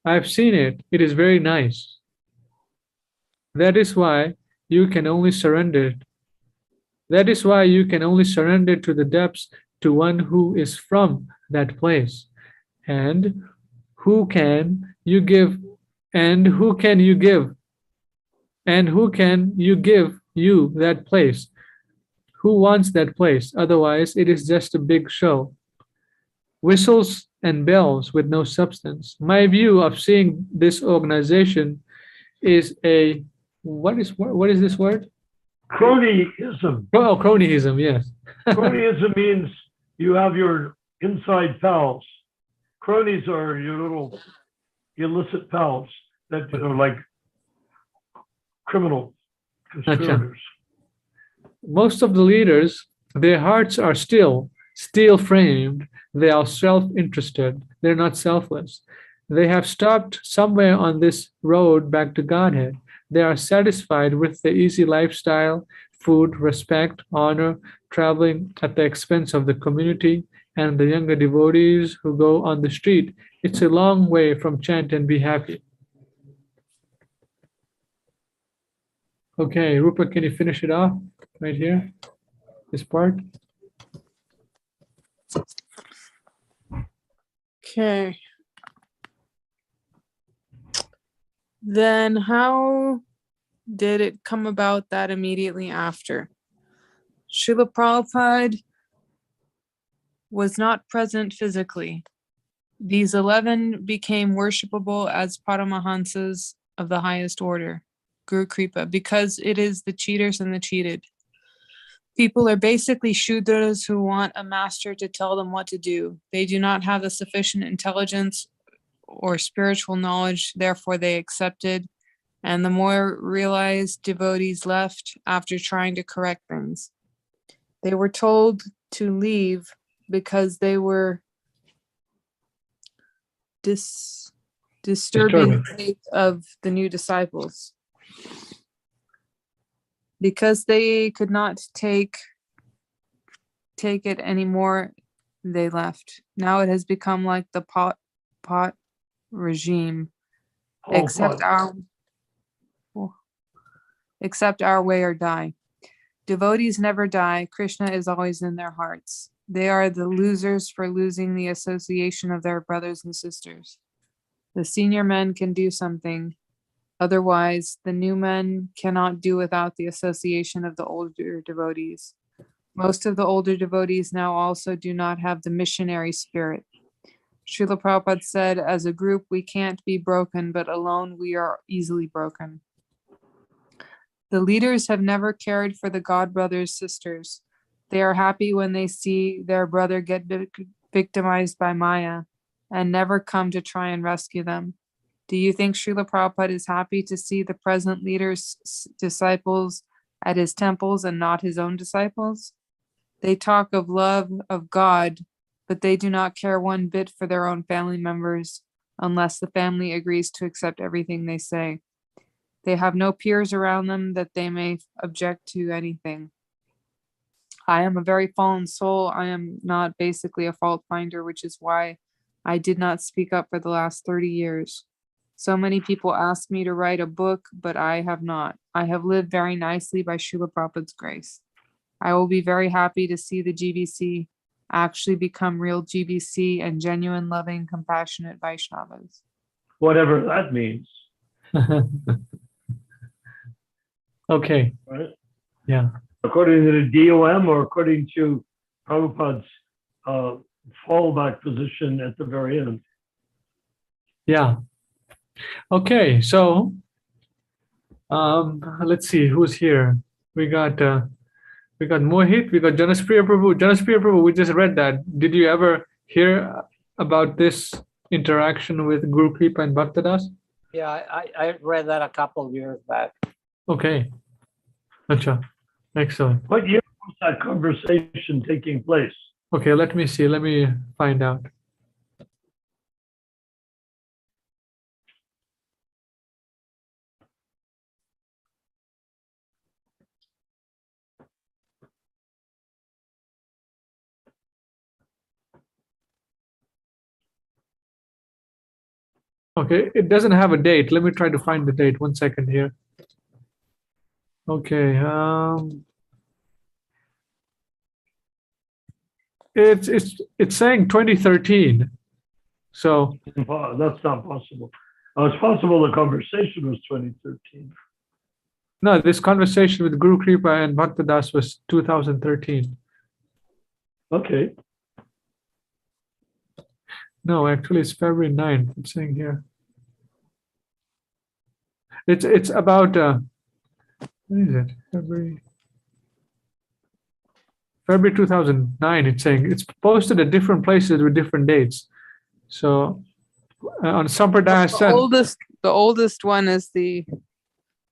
I've seen it. It is very nice. That is why you can only surrender. That is why you can only surrender to the depths to one who is from that place. And who can you give? And who can you give? And who can you give you that place? Who wants that place? Otherwise, it is just a big show. Whistles and bells with no substance. My view of seeing this organization is a, what is this word? Cronyism. Oh, cronyism, yes. Cronyism means you have your inside pals. Cronies are your little illicit pals that are like criminal conspirators. Most of the leaders, their hearts are still steel-framed. They are self-interested. They're not selfless. They have stopped somewhere on this road back to Godhead. They are satisfied with the easy lifestyle, food, respect, honor, traveling at the expense of the community and the younger devotees who go on the street. It's a long way from chant and be happy. Okay, Rupa, can you finish it off right here? This part? Okay. Then how did it come about that immediately after? Srila Prabhupada was not present physically. These 11 became worshipable as Paramahansas of the highest order, Guru Kripa, because it is the cheaters and the cheated. People are basically Shudras who want a master to tell them what to do. They do not have the sufficient intelligence or spiritual knowledge, therefore they accepted, and the more realized devotees left after trying to correct things. They were told to leave because they were disturbing the faith of the new disciples. Because they could not take it anymore, they left. Now it has become like the pot regime. Accept our way or die. Devotees never die. Krishna is always in their hearts. They are the losers for losing the association of their brothers and sisters. The senior men can do something. Otherwise, the new men cannot do without the association of the older devotees. Most of the older devotees now also do not have the missionary spirit. Srila Prabhupada said, as a group, we can't be broken, but alone we are easily broken. The leaders have never cared for the god brothers, sisters. They are happy when they see their brother get victimized by Maya and never come to try and rescue them. Do you think Srila Prabhupada is happy to see the present leader's disciples at his temples and not his own disciples? They talk of love of God, but they do not care one bit for their own family members unless the family agrees to accept everything they say. They have no peers around them that they may object to anything. I am a very fallen soul. I am not basically a fault finder, which is why I did not speak up for the last 30 years. So many people ask me to write a book, but I have not. I have lived very nicely by Srila Prabhupada's grace. I will be very happy to see the GBC actually become real GBC and genuine, loving, compassionate Vaishnavas. Whatever that means, Okay. right? Yeah. According to the DOM or according to Prabhupada's fallback position at the very end. Yeah. Okay. So let's see who's here. We got Mohit, we got Janaspriya Prabhu. Janaspriya Prabhu, we just read that. Did you ever hear about this interaction with Guru Kripa and Bhaktadas? Yeah, I read that a couple of years back. Okay. Acha. Excellent. What year was that conversation taking place? Okay, let me see. Let me find out. Okay, it doesn't have a date. Let me try to find the date. 1 second here. Okay. It's saying 2013. So That's not possible. It's possible the conversation was 2013. no, this conversation with Guru Kripa and Bhaktadas was 2013. Okay. No, actually it's February 9th. It's saying here. It's about what is it? February 2009. It's saying it's posted at different places with different dates. So on Sampradaya The oldest one is the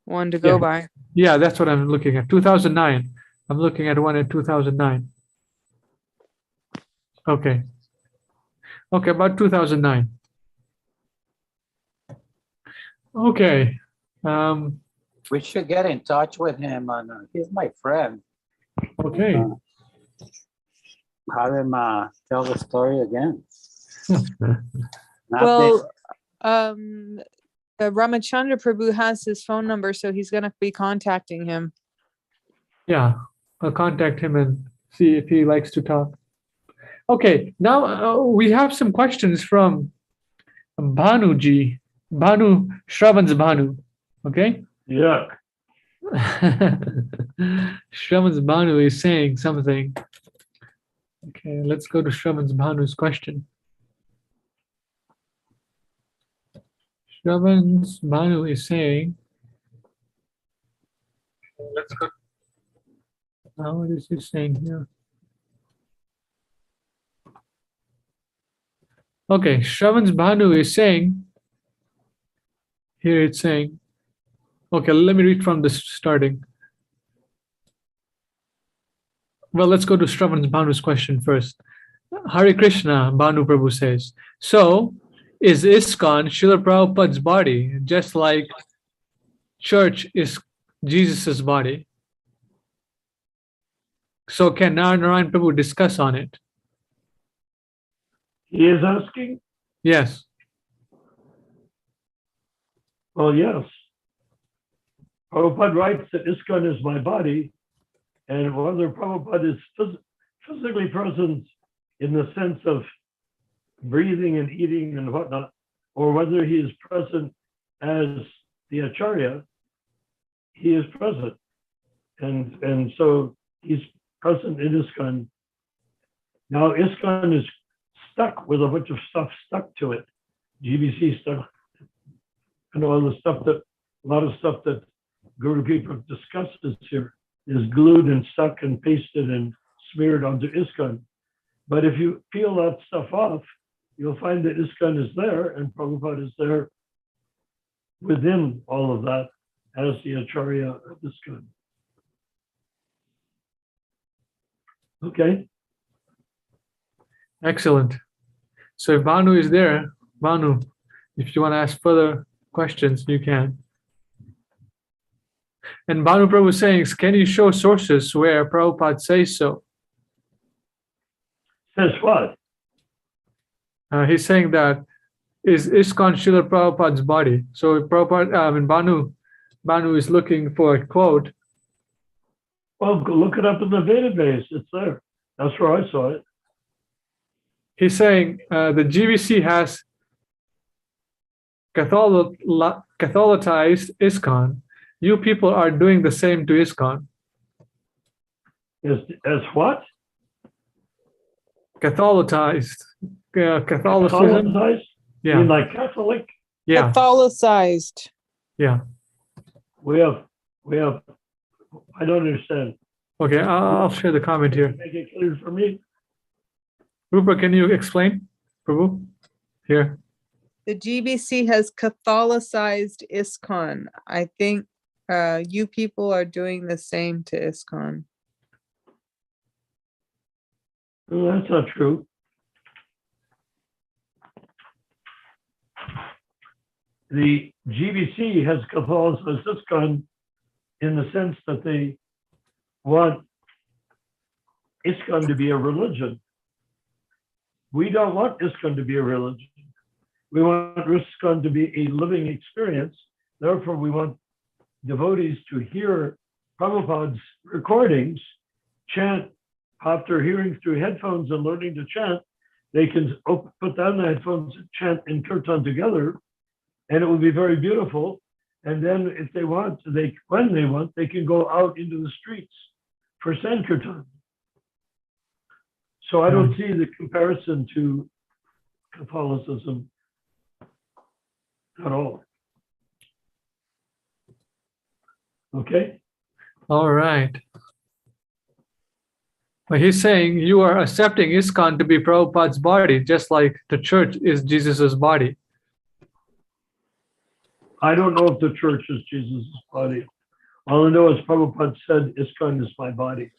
one to go Yeah. by. Yeah, that's what I'm looking at. 2009. I'm looking at one in 2009. Okay. Okay, about 2009. Okay. We should get in touch with him. He's my friend. Okay. Have him tell the story again. Not Well, Ramachandra Prabhu has his phone number, so he's going to be contacting him. Yeah, I'll contact him and see if he likes to talk. Okay, now we have some questions from Bhanuji, Bhanu, Shravan's Bhanu. Okay? Yeah. Shravan's Bhanu is saying something. Okay, let's go to Shravan's Bhanu's question. Shravan's Bhanu is saying, let's go. What is he saying here? Okay, Shravan's Bhanu is saying, here it's saying, okay, let me read from the starting. Well, let's go to Shravan's Bhanu's question first. Hare Krishna, Bhanu Prabhu says, so is ISKCON Srila Prabhupada's body, just like church is Jesus's body? So can Nara Narayan Prabhu discuss on it? He is asking? Yes. Well, yes. Prabhupada writes that ISKCON is my body, and whether Prabhupada is physically present in the sense of breathing and eating and whatnot, or whether he is present as the Acharya, he is present. And so he's present in ISKCON. Now, ISKCON is stuck with a bunch of stuff stuck to it. GBC stuff, and all the stuff that, a lot of stuff that Guru Kripa discusses here is glued and stuck and pasted and smeared onto ISKCON. But if you peel that stuff off, you'll find that ISKCON is there and Prabhupada is there within all of that as the Acharya of ISKCON. Okay. Excellent. So if Banu is there, Banu, if you want to ask further questions, you can. And Banu Prabhu is saying, can you show sources where Prabhupada says so? Says what? He's saying that is ISKCON Srila Prabhupada's body. So Prabhupada, Banu is looking for a quote. Well, go look it up in the database. It's there. That's where I saw it. He's saying the GBC has Catholicized ISKCON. You people are doing the same to ISKCON. As what? Catholicized. Catholicism. Catholicized? You mean Yeah. like Catholic? Yeah. Catholicized. Yeah. We have, I don't understand. Okay. I'll share the comment here. Make it clear for me. Rupa, can you explain, Prabhu? Here. The GBC has Catholicized ISKCON. I think you people are doing the same to ISKCON. No, that's not true. The GBC has Catholicized ISKCON in the sense that they want ISKCON to be a religion. We don't want ISKCON to be a religion. We want ISKCON to be a living experience. Therefore, we want devotees to hear Prabhupada's recordings, chant after hearing through headphones and learning to chant. They can put down the headphones and chant in kirtan together, and it will be very beautiful. And then if they want, when they want, they can go out into the streets for Sankirtan. So I don't see the comparison to Catholicism at all. Okay? All right. But he's saying you are accepting ISKCON to be Prabhupada's body, just like the church is Jesus's body. I don't know if the church is Jesus' body. All I know is Prabhupada said, ISKCON is my body.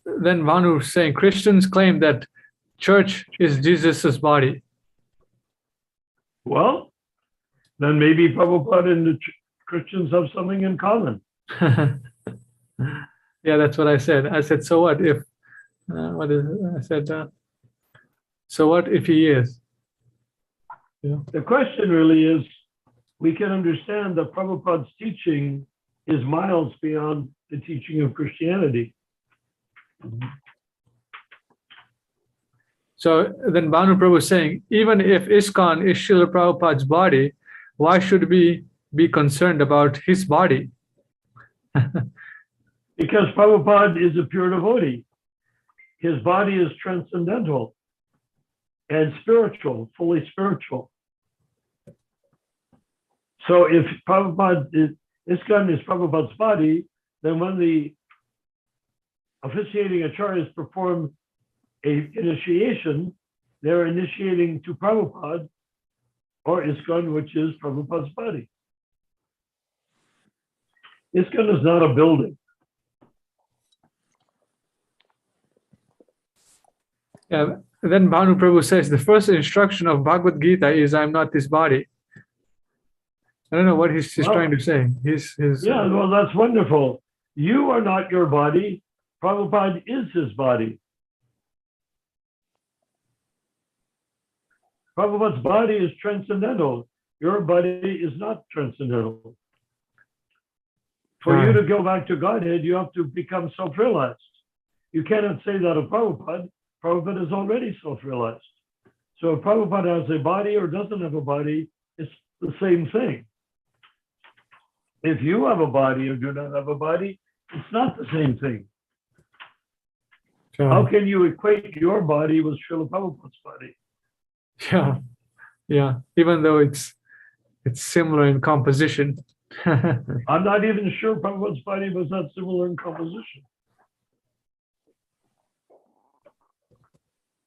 Then Vanu is saying Christians claim that church is Jesus's body. Well, then maybe Prabhupada and the Christians have something in common. Yeah, that's what I said. I said, so what if, what is it? I said, so what if he is? Yeah. The question really is, we can understand that Prabhupada's teaching is miles beyond the teaching of Christianity. So then Bhanu Prabhu is saying, even if ISKCON is Srila Prabhupada's body, why should we be concerned about his body? Because Prabhupada is a pure devotee. His body is transcendental and spiritual, fully spiritual. So if Prabhupada ISKCON is Prabhupada's body, then when the officiating acharyas perform an initiation, they're initiating to Prabhupada or ISKCON, which is Prabhupada's body. ISKCON is not a building. Yeah. Then Bhanu Prabhu says the first instruction of Bhagavad-Gita is I'm not this body. I don't know what he's trying to say. Yeah, well, that's wonderful. You are not your body. Prabhupada is his body. Prabhupada's body is transcendental. Your body is not transcendental. For you to go back to Godhead, you have to become self-realized. You cannot say that of Prabhupada. Prabhupada is already self-realized. So if Prabhupada has a body or doesn't have a body, it's the same thing. If you have a body or do not have a body, it's not the same thing. How can you equate your body with Srila Prabhupada's body? Yeah, yeah. Even though it's similar in composition. I'm not even sure Prabhupada's body was not similar in composition.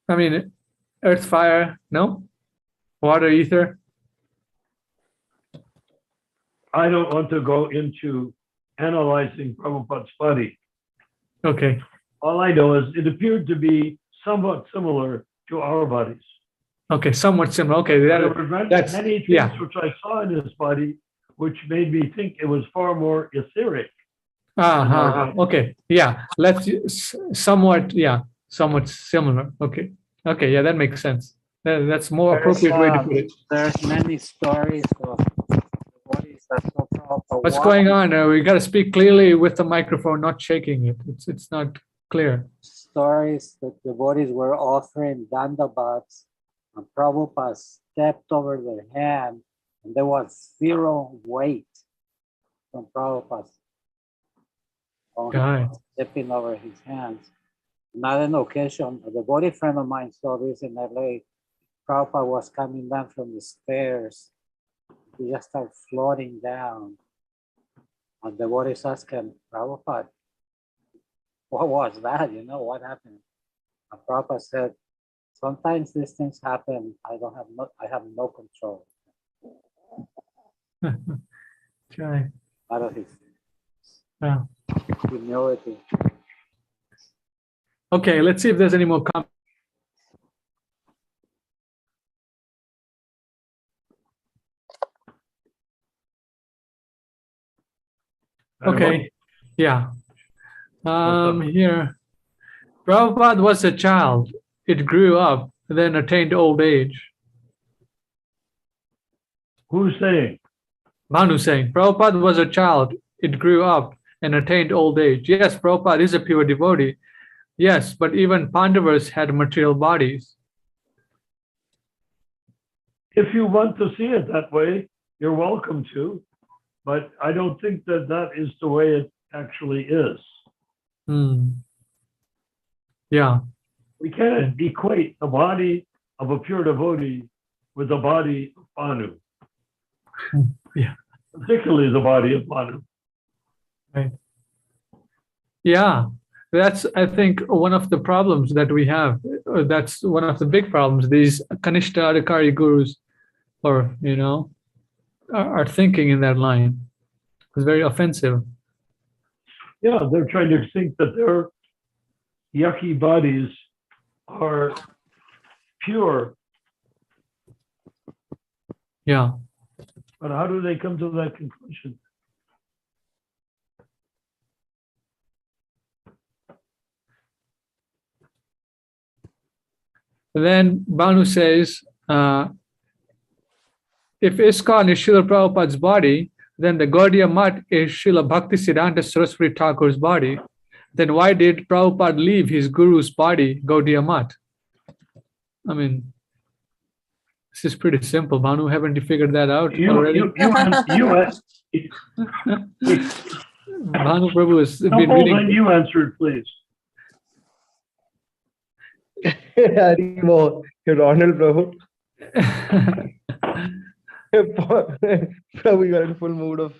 I mean, earth, fire, no? Water, ether. I don't want to go into analyzing Prabhupada's body. Okay. All I know is it appeared to be somewhat similar to our bodies. Okay, somewhat similar. Okay, There were that's many things yeah. which I saw in his body, which made me think it was far more etheric. Okay, yeah. Somewhat, yeah, somewhat similar. Okay, okay, yeah, that makes sense. That's more appropriate way to put it. There's many stories of devotees that so Prabhupada What's going on? We got to speak clearly with the microphone, not shaking it. It's not clear. stories that devotees were offering dandavats and Prabhupada stepped over their hand and there was zero weight from Prabhupada Guy. stepping over his hands. Another occasion, a devotee friend of mine saw this in LA. Prabhupada was coming down from the stairs. He just started floating down. And the devotees asked him, Prabhupada, what was that? You know, what happened? And Prabhupada said, sometimes these things happen. I have no control. Guy. Out of his Yeah. humility. Okay, let's see if there's any more comments. Okay, yeah. Here, Prabhupada was a child. It grew up, then attained old age. Who's saying? Manu saying, Prabhupada was a child. It grew up and attained old age. Yes, Prabhupada is a pure devotee. Yes, but even Pandavas had material bodies. If you want to see it that way, you're welcome to, but I don't think that that is the way it actually is. Yeah. We can't equate the body of a pure devotee with the body of Manu. Yeah. Particularly the body of Manu. Right. Yeah, that's, I think, one of the problems that we have. That's one of the big problems. These Kanishta Adhikari gurus, or, you know, are thinking in that line. It's very offensive. Yeah, they're trying to think that their yucky bodies are pure. Yeah. But how do they come to that conclusion? Then Banu says, if ISKCON is Srila Prabhupada's body, then the Gaudiya Math is Srila Bhaktisiddhanta Saraswati Thakur's body. Then why did Prabhupada leave his guru's body, Gaudiya Math? I mean, this is pretty simple. Banu, haven't you figured that out already? Banu Prabhu has been reading. You answered, please. Harimo, your Honor, Prabhu. Prabhu, you are in full mood of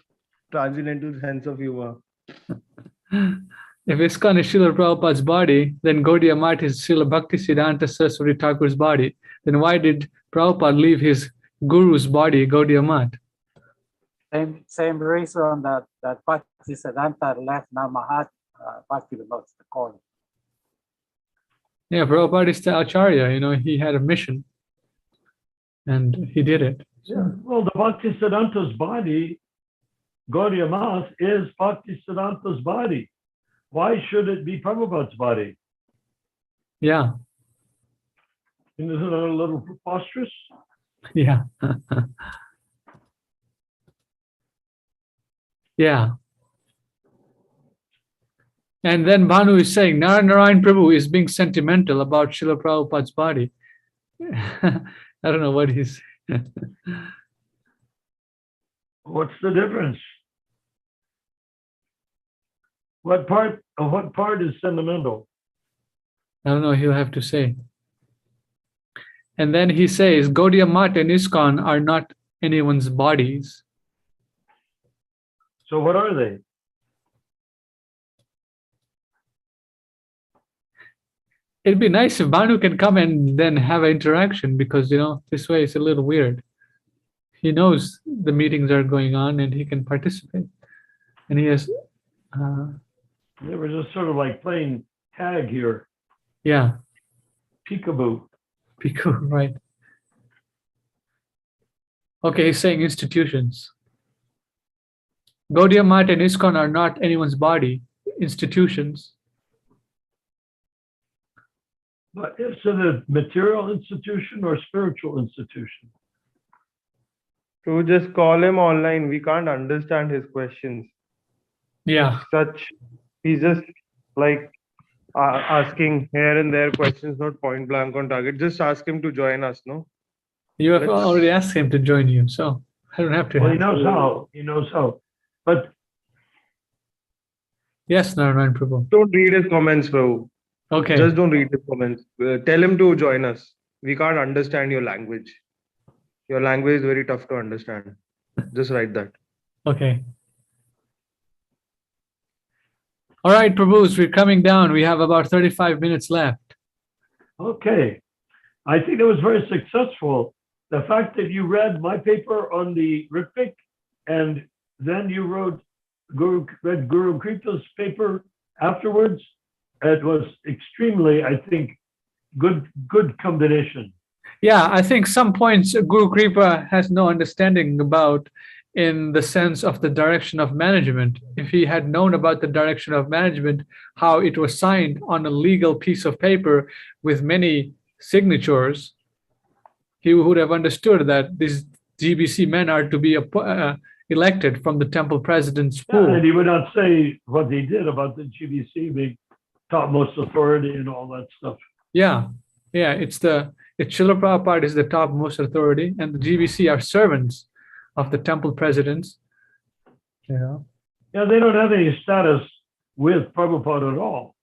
transcendental sense of humor. If ISKCON is Srila Prabhupada's body, then Gaudiya Math is Srila Bhaktisiddhanta Saraswati Thakur's body. Then why did Prabhupada leave his guru's body, Gaudiya Math? Same reason that Bhaktisiddhanta left Namahat Bhakti-Vinod Thakur. Yeah, Prabhupada is the Acharya, you know, he had a mission and he did it. Yeah. Well, the Bhaktisiddhanta's body, Gaudiya Math, is Bhaktisiddhanta's body. Why should it be Prabhupada's body? Yeah. Isn't it a little preposterous? Yeah. Yeah. And then Bhanu is saying, Nara Narayan Prabhu is being sentimental about Srila Prabhupada's body. I don't know what he's... What's the difference? What part is sentimental? I don't know, he'll have to say. And then he says, Gaudiya Math and ISKCON are not anyone's bodies. So what are they? It'd be nice if Banu can come and then have an interaction, because, this way it's a little weird. He knows the meetings are going on and he can participate. And he has, They were just sort of like playing tag here, yeah, peekaboo. Pico, right. Okay, he's saying institutions. Gaudiya Math and ISKCON are not anyone's body, institutions. But is it a material institution or spiritual institution? To just call him online, we can't understand his questions. Yeah, He's just like asking here and there questions, not point blank on target. Just ask him to join us, no? you have Let's- already asked him to join you, so I don't have to. Well, he knows how. He knows how. But Yes, Narayan Prabhu. Don't read his comments, bro. Okay. Just don't read his comments. Tell him to join us. We can't understand your language. Your language is very tough to understand. Just write that. Okay. All right, Prabhus, we're coming down. We have about 35 minutes left. okay, I think it was very successful. The fact that you read my paper on the Ritvik and then you read Guru Kripa's paper afterwards, it was extremely, I think, good combination. Yeah, I think some points Guru Kripa has no understanding about, in the sense of the direction of management. If he had known about the direction of management, how it was signed on a legal piece of paper with many signatures, he would have understood that these GBC men are to be elected from the temple president's Yeah, pool. and he would not say what they did about the GBC being topmost authority and all that stuff. Yeah, it's Srila Prabhupada is the topmost authority, and the GBC are servants of the temple presidents. Yeah, Yeah, they don't have any status with Prabhupada at all.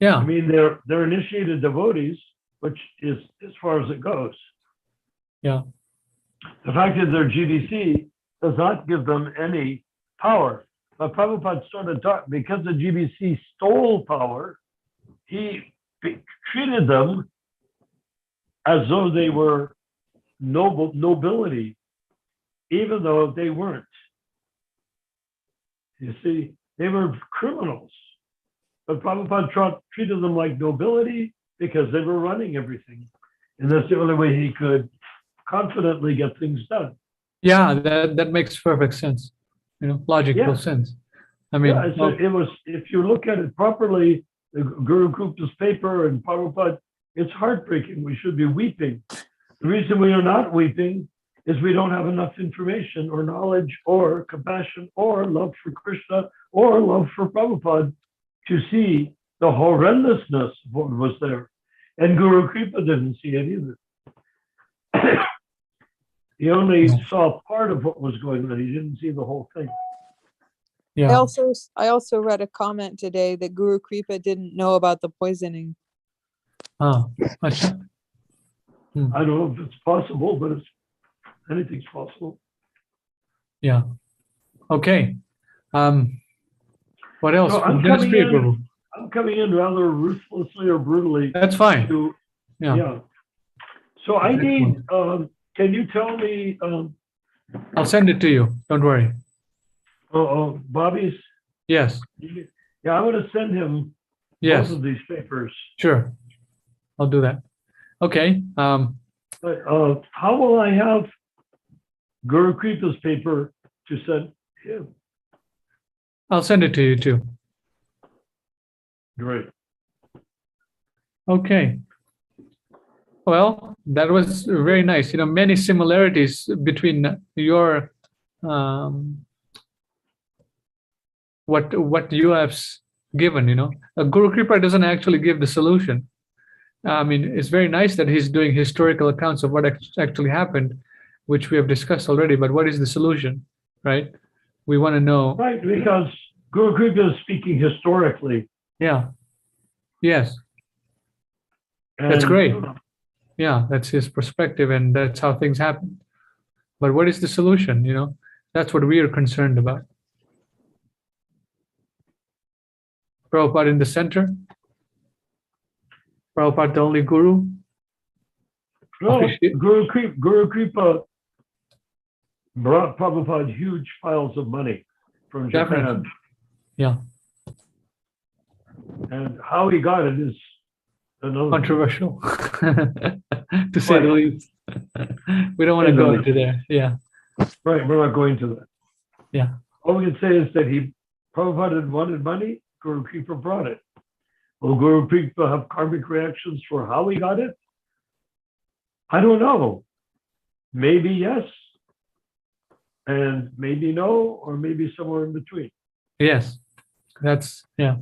I yeah, mean, they're initiated devotees, which is as far as it goes. yeah, The fact that they're GBC does not give them any power. But Prabhupada sort of taught, because the GBC stole power, he treated them as though they were nobility, even though they weren't. You see, they were criminals. But Prabhupada treated them like nobility because they were running everything. And that's the only way he could confidently get things done. yeah. That makes perfect sense. Logical Yeah. sense. I mean, Yeah, so it was, if you look at it properly, the Guru Kripa's paper and Prabhupada, it's heartbreaking. We should be weeping. The reason we are not weeping is we don't have enough information or knowledge or compassion or love for Krishna or love for Prabhupada to see the horrendousness of what was there. And Guru Kripa didn't see it either. He only saw part of what was going on. He didn't see the whole thing. yeah. I also read a comment today that Guru Kripa didn't know about the poisoning. Oh, acha. I don't know if it's possible, but anything's possible. Yeah. Okay. What else? So I'm Dennis coming Priya in- Prabhu. I'm coming in rather ruthlessly or brutally That's fine. to, Yeah. yeah. So I need, can you tell me, I'll send it to you. Don't worry. Bobby's? Yes. Yeah, I'm gonna send him Yes. both of these papers. Sure. I'll do that. Okay. But how will I have Guru Kripa's paper to send him? I'll send it to you too. Great. Okay. Well, that was very nice. Many similarities between your what you have given. Guru Kripa doesn't actually give the solution. I mean, it's very nice that he's doing historical accounts of what actually happened, which we have discussed already. But what is the solution, right? We want to know. Right, because Guru Kripa is speaking historically. Yeah. Yes. That's And, great. Yeah, that's his perspective, and that's how things happen. But what is the solution? That's what we are concerned about. Prabhupada in the center. Prabhupada the only guru. No, Officiate. Guru Kripa brought Prabhupada huge piles of money from Japan. Definitely. Yeah. And how he got it is another thing. Controversial, to say the Right. least. We don't want to Say the go least. into there. Yeah. Right, we're not going to that. Yeah. All we can say is that Prabhupada had wanted money, Guru Kripa brought it. Will Guru Kripa have karmic reactions for how he got it? I don't know. Maybe yes, and maybe no, or maybe somewhere in between. Yes. That's yeah.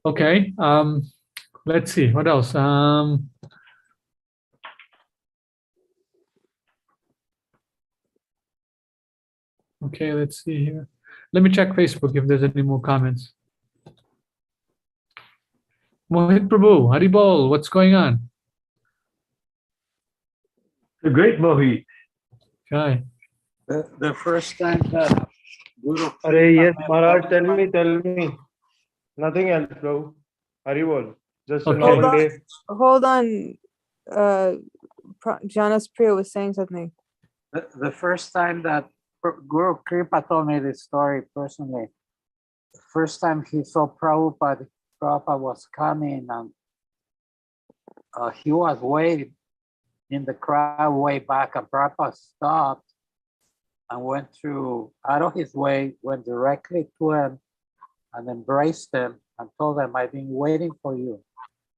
Okay. Let's see what else. Okay, let's see here. Let me check Facebook if there's any more comments. Mohit Prabhu, Haribol, what's going on? The great Mohit. Okay. The first time that Guru Arey, yes, met Maharaj, Prabhupada- tell me. Nothing else, bro. Haribol. Just a Okay. normal day. Hold on. Jonas Priya was saying something. the first time that Guru Kripa told me this story personally, the first time he saw Prabhupada was coming, and he was way in the crowd way back, and Prabhupada stopped and went out of his way, went directly to him and embraced him and told him, I've been waiting for you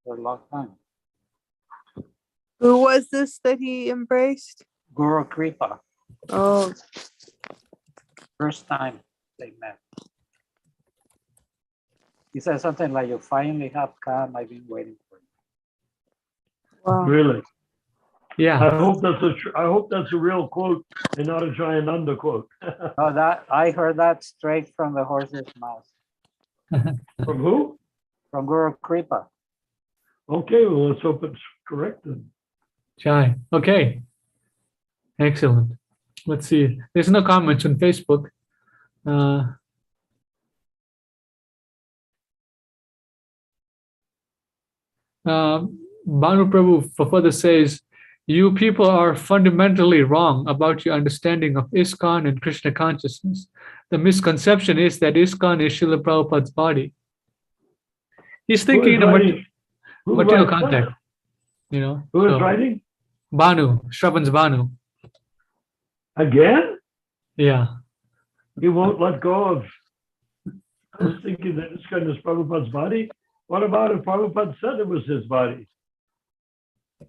for a long time. Who was this that he embraced? Guru Kripa, Oh, first time they met. He said something like, you finally have come, I've been waiting for you. wow. Really? Yeah. I hope that's a real quote and not a Jayananda quote. Oh, that I heard that straight from the horse's mouth, From who? from Guru Kripa. Okay, well, let's hope it's correct then. Chai. Okay. Excellent. Let's see. There's no comments on Facebook. Bhanu Prabhu further says, you people are fundamentally wrong about your understanding of ISKCON and Krishna consciousness. The misconception is that ISKCON is Srila Prabhupada's body. He's thinking in a Who material writes that? context. Who is so, writing? Bhanu, Shravan's Bhanu. Again? Yeah. He won't let go of. I was thinking that it's kind of Prabhupada's body. What about if Prabhupada said it was his body?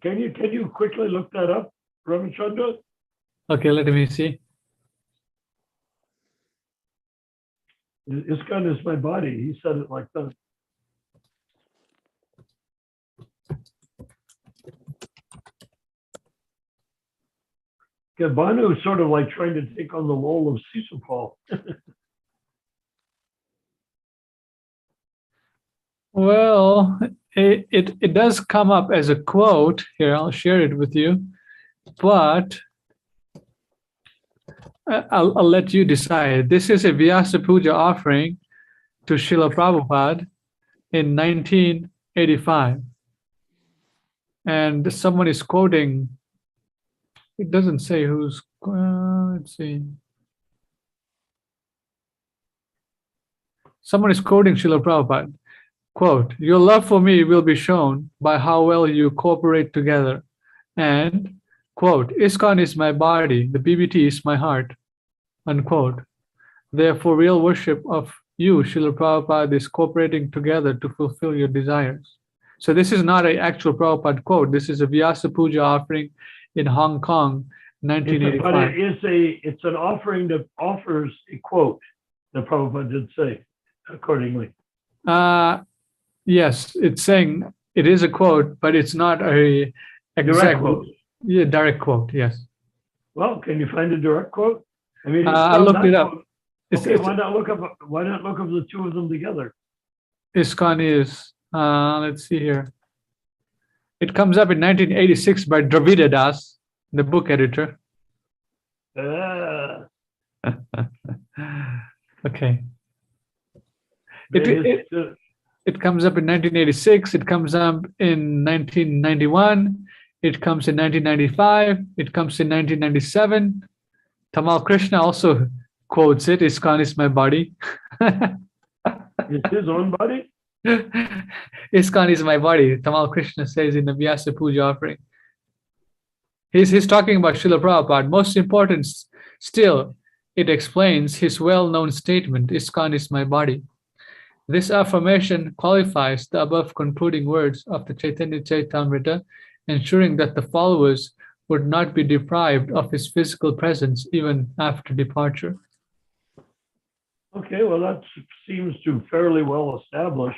Can you quickly look that up, Ramachandra? Okay, let me see. ISKCON is my body. He said it like that. Bhanu is sort of like trying to take on the role of Sisupal. Well, it does come up as a quote here. I'll share it with you, but I'll let you decide. This is a Vyasa Puja offering to Srila Prabhupada in 1985, and someone is quoting. It doesn't say who's. Let's see. Someone is quoting Srila Prabhupada. Quote, your love for me will be shown by how well you cooperate together. And, quote, ISKCON is my body, the BBT is my heart, unquote. Therefore, real worship of you, Srila Prabhupada, is cooperating together to fulfill your desires. So this is not an actual Prabhupada quote. This is a Vyasa Puja offering in Hong Kong, 1985. But it's an offering that offers a quote that Prabhupada did say accordingly. Yes, it's saying it is a quote, but it's not a exact Direct quote. Yeah, direct quote. Yes. Well, can you find a direct quote? I mean, I looked it up. Okay, why not look up the two of them together? ISKCON is Let's see here. It comes up in 1986 by Dravida Das, the book editor. Ah, Okay. man, It comes up in 1986. It comes up in 1991. It comes in 1995. It comes in 1997. Tamal Krishna also quotes it. ISKCON is my body. it's his own body? ISKCON is my body. Tamal Krishna says in the Vyasa Puja offering. He's talking about Srila Prabhupada. Most important still, it explains his well-known statement, ISKCON is my body. This affirmation qualifies the above concluding words of the Chaitanya Charitamrita, ensuring that the followers would not be deprived of his physical presence even after departure. Okay, well, that seems to fairly well establish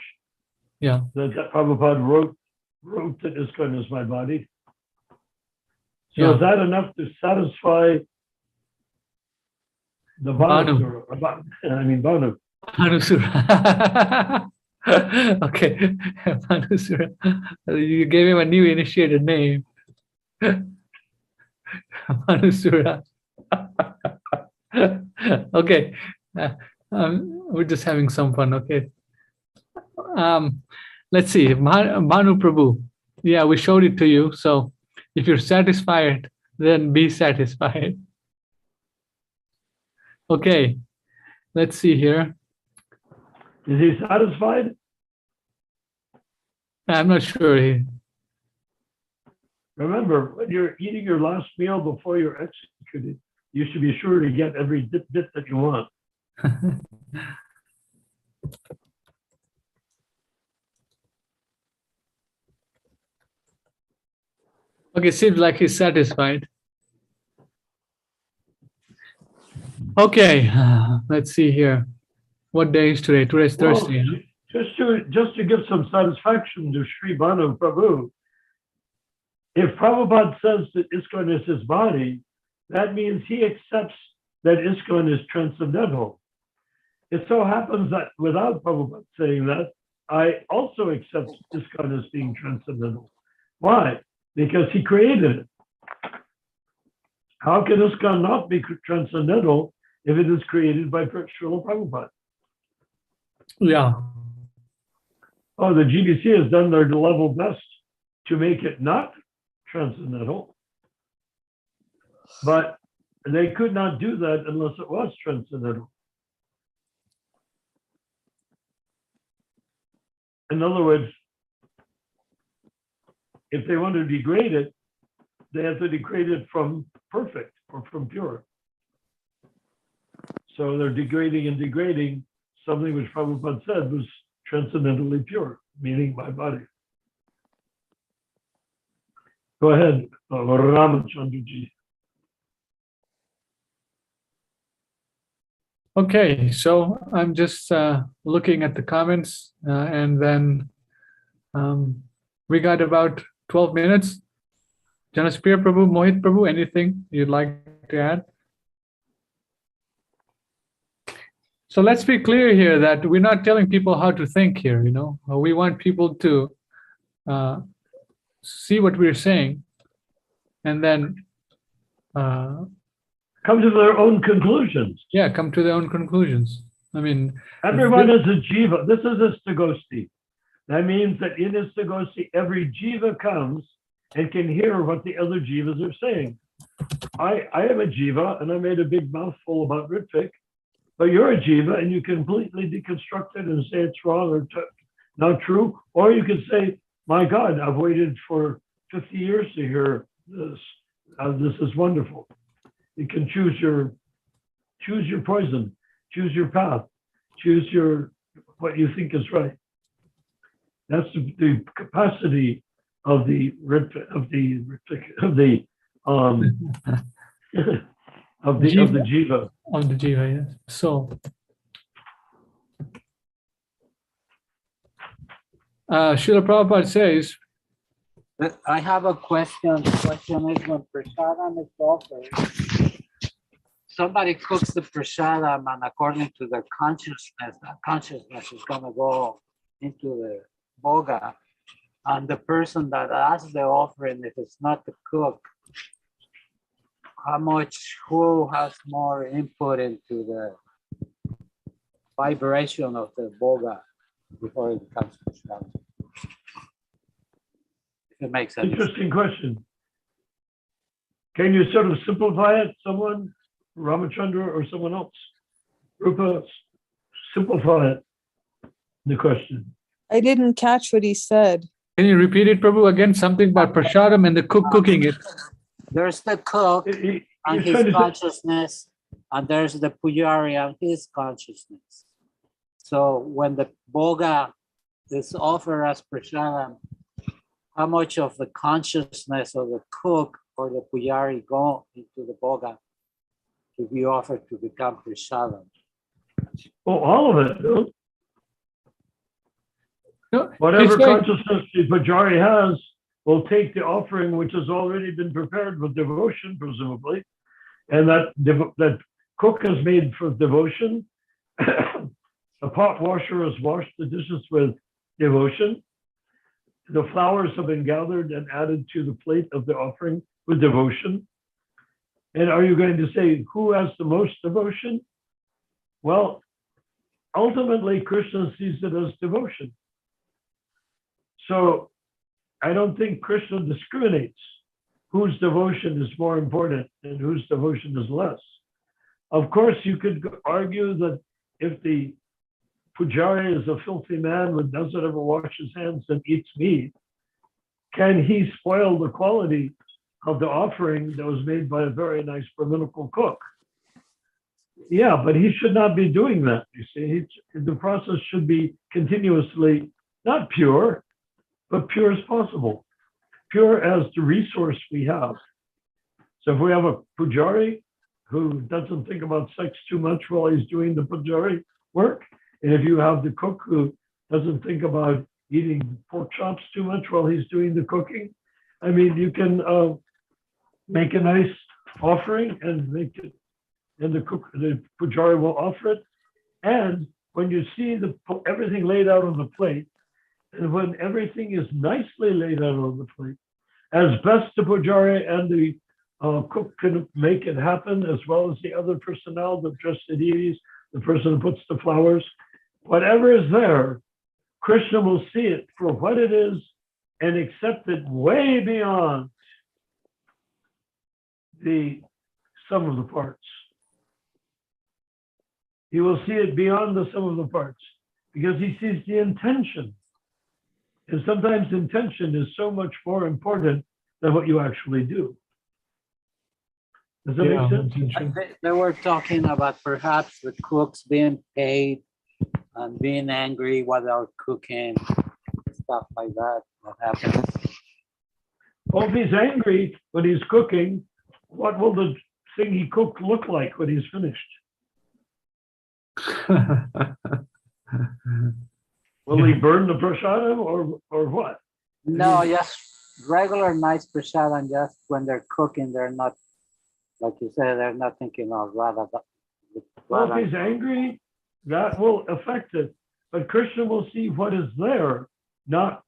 Yeah. that Prabhupada wrote that ISKCON is my body. So Yeah. is that enough to satisfy the Banu. Banu? Manusura. Okay. Manusura. You gave him a new initiated name. Manusura. Okay. We're just having some fun. Okay. Let's see. Banu Prabhu. Yeah, we showed it to you. So if you're satisfied, then be satisfied. Okay. Let's see here. Is he satisfied? I'm not sure. Remember, when you're eating your last meal before you're executed, you should be sure to get every bit that you want. Okay, seems like he's satisfied. Okay, let's see here. What day is today? Today's Thursday. Well, just to give some satisfaction to Sri Banu Prabhu, if Prabhupada says that ISKCON is his body, that means he accepts that ISKCON is transcendental. It so happens that without Prabhupada saying that, I also accept ISKCON as being transcendental. Why? Because he created it. How can ISKCON not be transcendental if it is created by Srila Prabhupada? Yeah. Oh, the GBC has done their level best to make it not transcendental, but they could not do that unless it was transcendental. In other words, if they want to degrade it, they have to degrade it from perfect or from pure. So they're degrading something which Prabhupada said was transcendentally pure, meaning my body. Go ahead, Ramachandraji. Okay, so I'm just looking at the comments and then we got about 12 minutes. Janaspir Prabhu, Mohit Prabhu, anything you'd like to add? So let's be clear here that we're not telling people how to think here, you know. We want people to see what we're saying and then come to their own conclusions. Yeah, come to their own conclusions. I mean, everyone is a jiva. This is Istagosti. That means that in Istagosti, every jiva comes and can hear what the other jivas are saying. I am a jiva and I made a big mouthful about Ritvik, but you're a jiva and you completely deconstruct it and say it's wrong or not true. Or you could say, my God, I've waited for 50 years to hear this. This is wonderful. You can choose your poison, choose your path, choose what you think is right. That's the capacity of the jiva. Of the jiva, yes. So Srila Prabhupada says, I have a question. The question is, when prasadam is offered, somebody cooks the prasadam, and according to their consciousness, that consciousness is going to go into boga, and the person that asks the offering, if it's not the cook, who has more input into the vibration of the boga before it becomes prasad? If it makes sense. Interesting question. Can you sort of simplify it, someone, Ramachandra or someone else? Rupa, simplify it, the question. I didn't catch what he said. Can you repeat it, Prabhu, again? Something about prasadam and the cook cooking it. There's the cook He- and he's trying his to say- consciousness, and there's the pujari and his consciousness. So when the boga is offered as prasadam, how much of the consciousness of the cook or the pujari go into the boga to be offered to become prasadam? Oh, all of it. No? No, Whatever he's saying- consciousness the Pujari has will take the offering, which has already been prepared with devotion, presumably, and that cook has made for devotion. The pot washer has washed the dishes with devotion. The flowers have been gathered and added to the plate of the offering with devotion. And are you going to say who has the most devotion? Well, ultimately, Krishna sees it as devotion. So I don't think Krishna discriminates whose devotion is more important and whose devotion is less. Of course, you could argue that if the pujari is a filthy man who doesn't ever wash his hands and eats meat, can he spoil the quality of the offering that was made by a very nice Brahminical cook? Yeah, but he should not be doing that. You see, the process should be continuously not pure, but pure as possible, pure as the resource we have. So if we have a pujari who doesn't think about sex too much while he's doing the pujari work, and if you have the cook who doesn't think about eating pork chops too much while he's doing the cooking, I mean, you can make a nice offering and make it, and the pujari will offer it. And when you see everything laid out on the plate, and when everything is nicely laid out on the plate, as best the pujari and the cook can make it happen, as well as the other personnel, the dressed deities, the person who puts the flowers, whatever is there, Krishna will see it for what it is and accept it way beyond the sum of the parts. He will see it beyond the sum of the parts because he sees the intention. And sometimes intention is so much more important than what you actually do. Does that make sense? They were talking about perhaps the cooks being paid and being angry while they're cooking, stuff like that. What happens? Well, if he's angry when he's cooking, what will the thing he cooked look like when he's finished? Will he burn the prasadam or what? No, just regular nice prasadam. Just when they're cooking, they're not, like you said, they're not thinking of Radha. Well, if he's angry, that will affect it. But Krishna will see what is there, not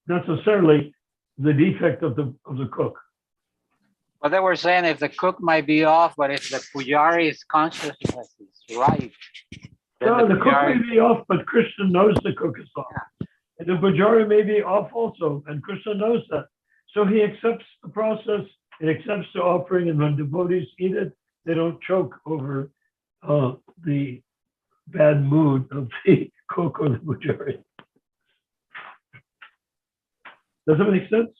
necessarily the defect of the cook. But they were saying if the cook might be off, but if the pujari's consciousness is right, then No, the cook pujari- may be off, but Krishna knows the cook is off. And the pujari may be off also, and Krishna knows that. So he accepts the process, he accepts the offering, and when devotees eat it, they don't choke over the bad mood of the cook or the pujari. Does that make sense?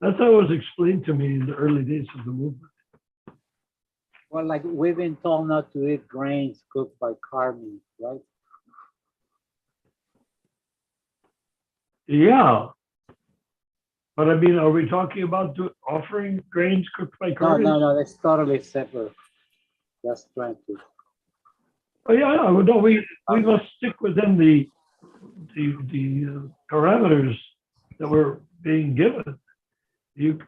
That's how it was explained to me in the early days of the movement. Well, like we've been told not to eat grains cooked by Carmen, right? Yeah. But I mean, are we talking about offering grains cooked by No, Karmis? no, that's totally separate. Just trying to. Oh, yeah, no, we must stick within the parameters that were being given. You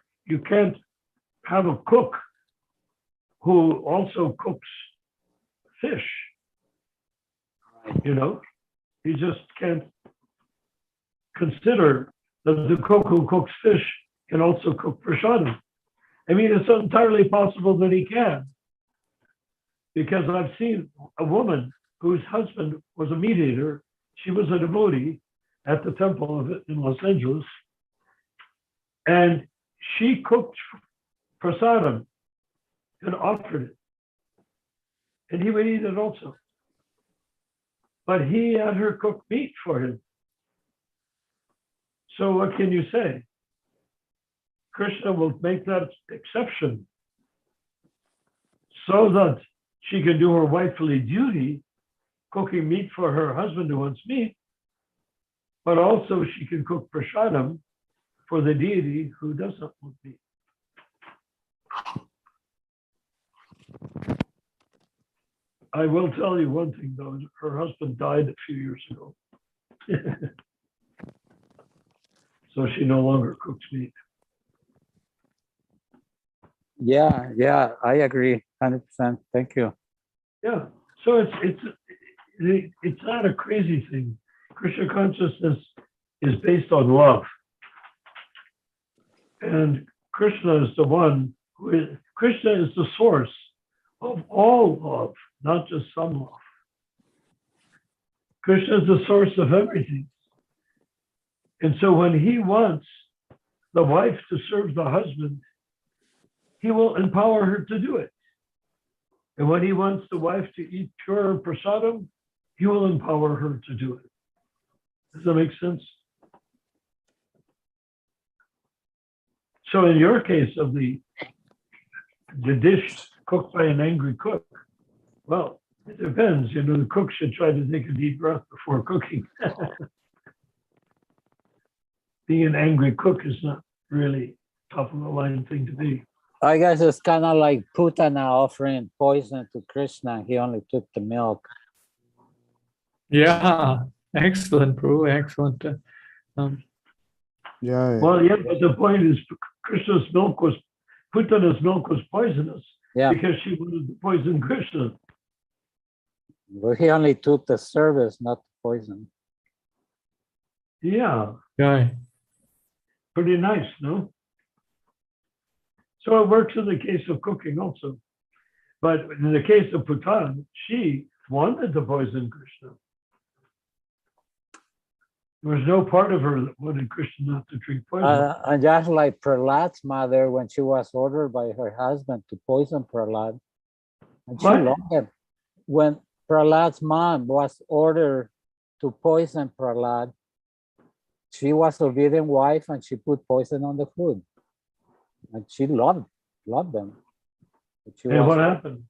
can't have a cook who also cooks fish. You know, you just can't consider that the cook who cooks fish can also cook prasadam. I mean, it's entirely possible that he can. Because I've seen a woman whose husband was a mediator. She was a devotee at the temple of it in Los Angeles. And she cooked prasadam and offered it. And he would eat it also. But he had her cook meat for him. So what can you say? Krishna will make that exception so that she can do her wifely duty, cooking meat for her husband who wants meat, but also she can cook prasadam for the deity who doesn't want meat. I will tell you one thing though, her husband died a few years ago. So she no longer cooks meat. Yeah, I agree 100%. Thank you. Yeah, so it's not a crazy thing. Krishna consciousness is based on love. And Krishna is the one who is, Krishna is the source of all love, not just some love. Krishna is the source of everything. And so when he wants the wife to serve the husband, he will empower her to do it. And when he wants the wife to eat pure prasadam, he will empower her to do it. Does that make sense? So in your case of the dish cooked by an angry cook, well, it depends. You know, the cook should try to take a deep breath before cooking. Being an angry cook is not really top of the line thing to be. I guess it's kind of like Putana offering poison to Krishna. He only took the milk. Yeah, excellent, Prabhu, excellent. Yeah. Well, yeah, but the point is Krishna's milk was, Putana's milk was poisonous because she wanted to poison Krishna. But he only took the service, not the poison. Yeah, Yeah. pretty nice, no? So it works in the case of cooking also. But in the case of Putana, she wanted to poison Krishna. There was no part of her that wanted Krishna not to drink poison. And just like Prahlad's mother, when she was ordered by her husband to poison Prahlad, and she What? loved him. When Prahlad's mom was ordered to poison Prahlad, she was an obedient wife and she put poison on the food. And she loved them. But she And what was- happened?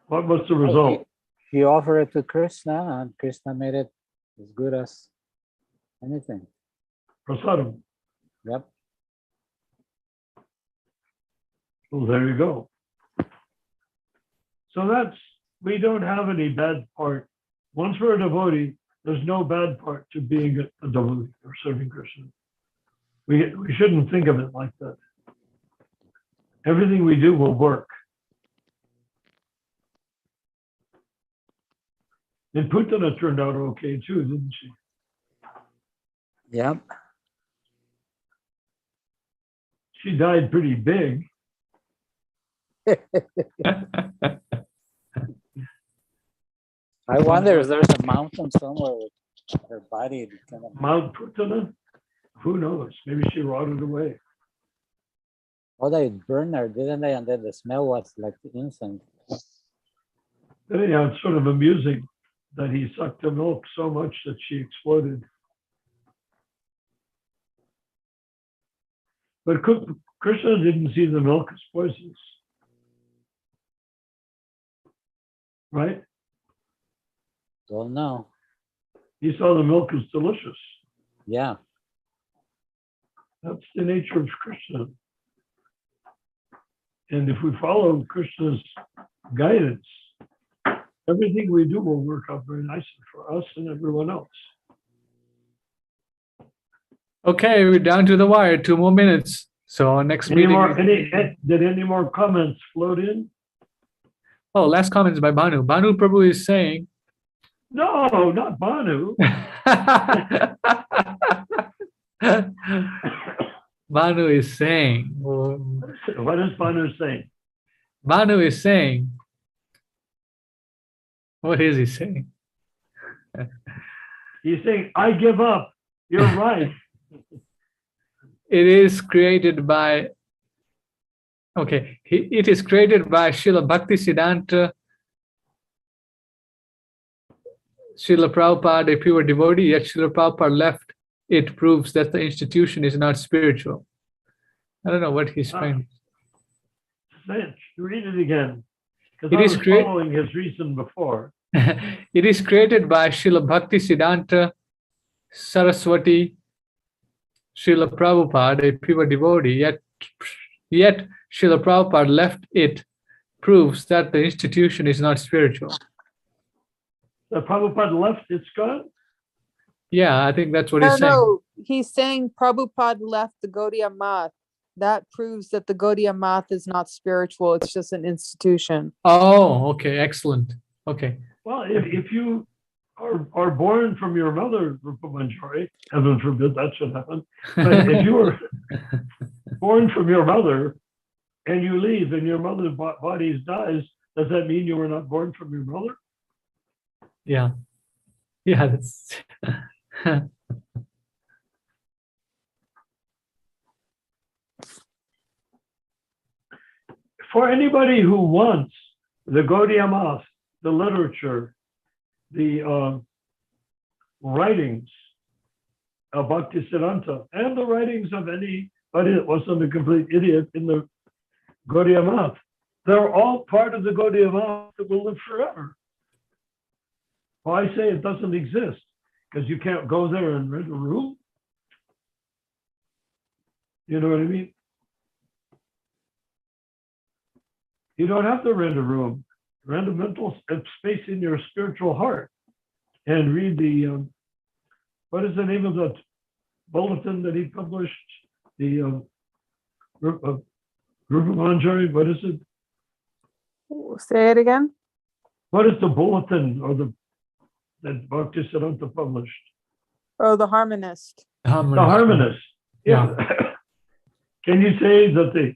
What was the result? He offered it to Krishna and Krishna made it as good as anything. Prasadam. Yep. Well, there you go. So that's, we don't have any bad part. Once we're a devotee, there's no bad part to being a devotee or serving Krishna. We shouldn't think of it like that. Everything we do will work. And Putana turned out okay too, didn't she? Yep. She died pretty big. I wonder if there's a mountain somewhere with her body. Kind of, Mount Putana? Who knows? Maybe she rotted away. oh, they burned her, didn't they? And then the smell was like incense. But anyhow, it's sort of amusing that he sucked the milk so much that she exploded. But Krishna didn't see the milk as poisonous. Right? Don't know. He saw the milk as delicious. Yeah. That's the nature of Krishna. And if we follow Krishna's guidance, everything we do will work out very nicely for us and everyone else. Okay, we're down to the wire. 2 more minutes. So our next Any meeting. more, did any more comments float in? Oh, last comments by Banu. Banu Prabhu is saying. No, not Banu. Bhanu is saying, What is Banu saying? Bhanu is saying, what is he saying? He's saying, I give up. You're right. It is created by, okay, it is created by Srila Bhaktisiddhanta, Srila Prabhupada, a pure devotee, yet Srila Prabhupada left. It proves that the institution is not spiritual. I don't know what he's trying. Read it again. Because It I is was great. following his reason before. It is created by Srila Bhaktisiddhanta Saraswati, Srila Prabhupada, a pure devotee, yet Srila Prabhupada left. It proves that the institution is not spiritual. The Prabhupada left, it's gone? Yeah, I think that's what he's saying. No, he's saying Prabhupada left the Gaudiya Math. That proves that the Gaudiya Math is not spiritual. It's just an institution. Oh, okay, excellent. Okay. Well, if you are born from your mother, Rupa Manjari, heaven forbid that should happen. But if you were born from your mother and you leave and your mother's body dies, does that mean you were not born from your mother? Yeah. Yeah, that's For anybody who wants the Gaudiya Math, the literature, the writings of Bhaktisiddhanta, and the writings of anybody that wasn't a complete idiot in the Gaudiya Math, they're all part of the Gaudiya Math that will live forever. Well, I say it doesn't exist because you can't go there and rent a room. You know what I mean? You don't have to rent a room. Rent a mental space in your spiritual heart and read the, what is the name of the bulletin that he published? The Rupa Manjari, what is it? Say it again. What is the bulletin or that Bhaktisiddhanta published? Oh, the Harmonist. The Harmonist. Yeah. Can you say that the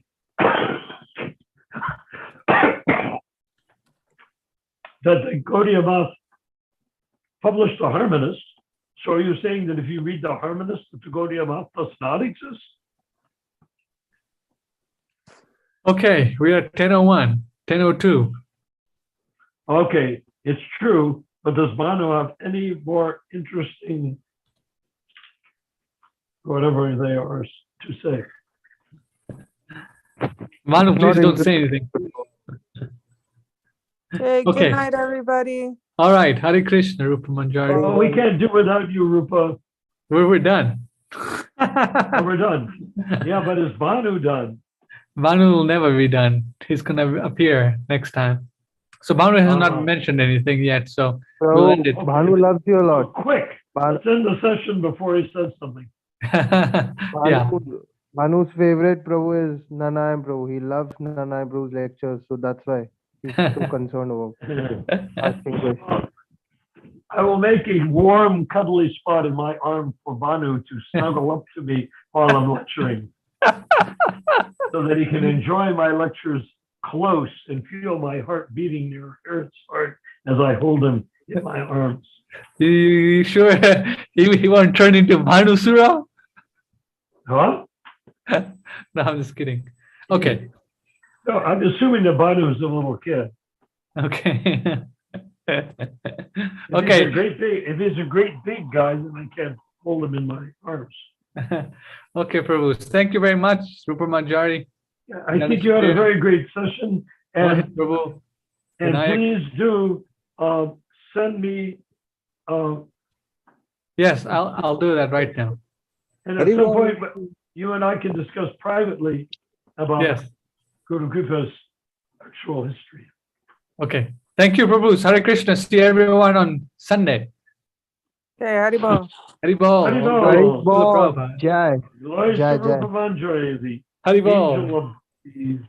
Gaudiya Math published the Harmonist? So are you saying that if you read the Harmonist, that the Gaudiya Math does not exist? okay. We are at 10:01, 10:02. Okay, it's true, but does Manu have any more interesting, whatever they are, to say? Manu, Not please don't say anything. Okay, Okay. good night, everybody. All right. Hare Krishna, Rupa Manjari. Oh, we can't do without you, Rupa. We're done. Oh, we're done. Yeah, but is Manu done? Bhanu will never be done. He's going to appear next time. So Bhanu has not Uh-huh. mentioned anything yet. So we'll end it. Bhanu loves you a Oh, lot. quick, let's end the session before he says something. Yeah. Bhanu's favorite Prabhu is Narayan Prabhu. He loves Narayan Prabhu's lectures, so that's why he's so concerned about asking questions. I will make a warm, cuddly spot in my arm for Bhanu to snuggle up to me while I'm lecturing, so that he can enjoy my lectures close and feel my heart beating near his heart as I hold him in my arms. You sure he won't turn into Bhanusura? Huh? No, I'm just kidding. Okay. No, I'm assuming that Bhanu is a little kid. Okay. If Okay. if he's a great big guy, then I can't hold him in my arms. Okay, Prabhu. Thank you very much, Rupa Manjari. I think you had a very great session, and Prabhu. and Vinayak. please do send me Yes, I'll do that right now. and at some point you and I can discuss privately about Yes. Guru Kripa's actual history. Okay. Thank you, Prabhu. Hare Krishna. See everyone on Sunday. Okay, Haribol. Haribol. Haribol. Srila Ball, Prabhupada. Jai. Glory Jai, to Jai. Rupa Manjari, the Haribol. angel of the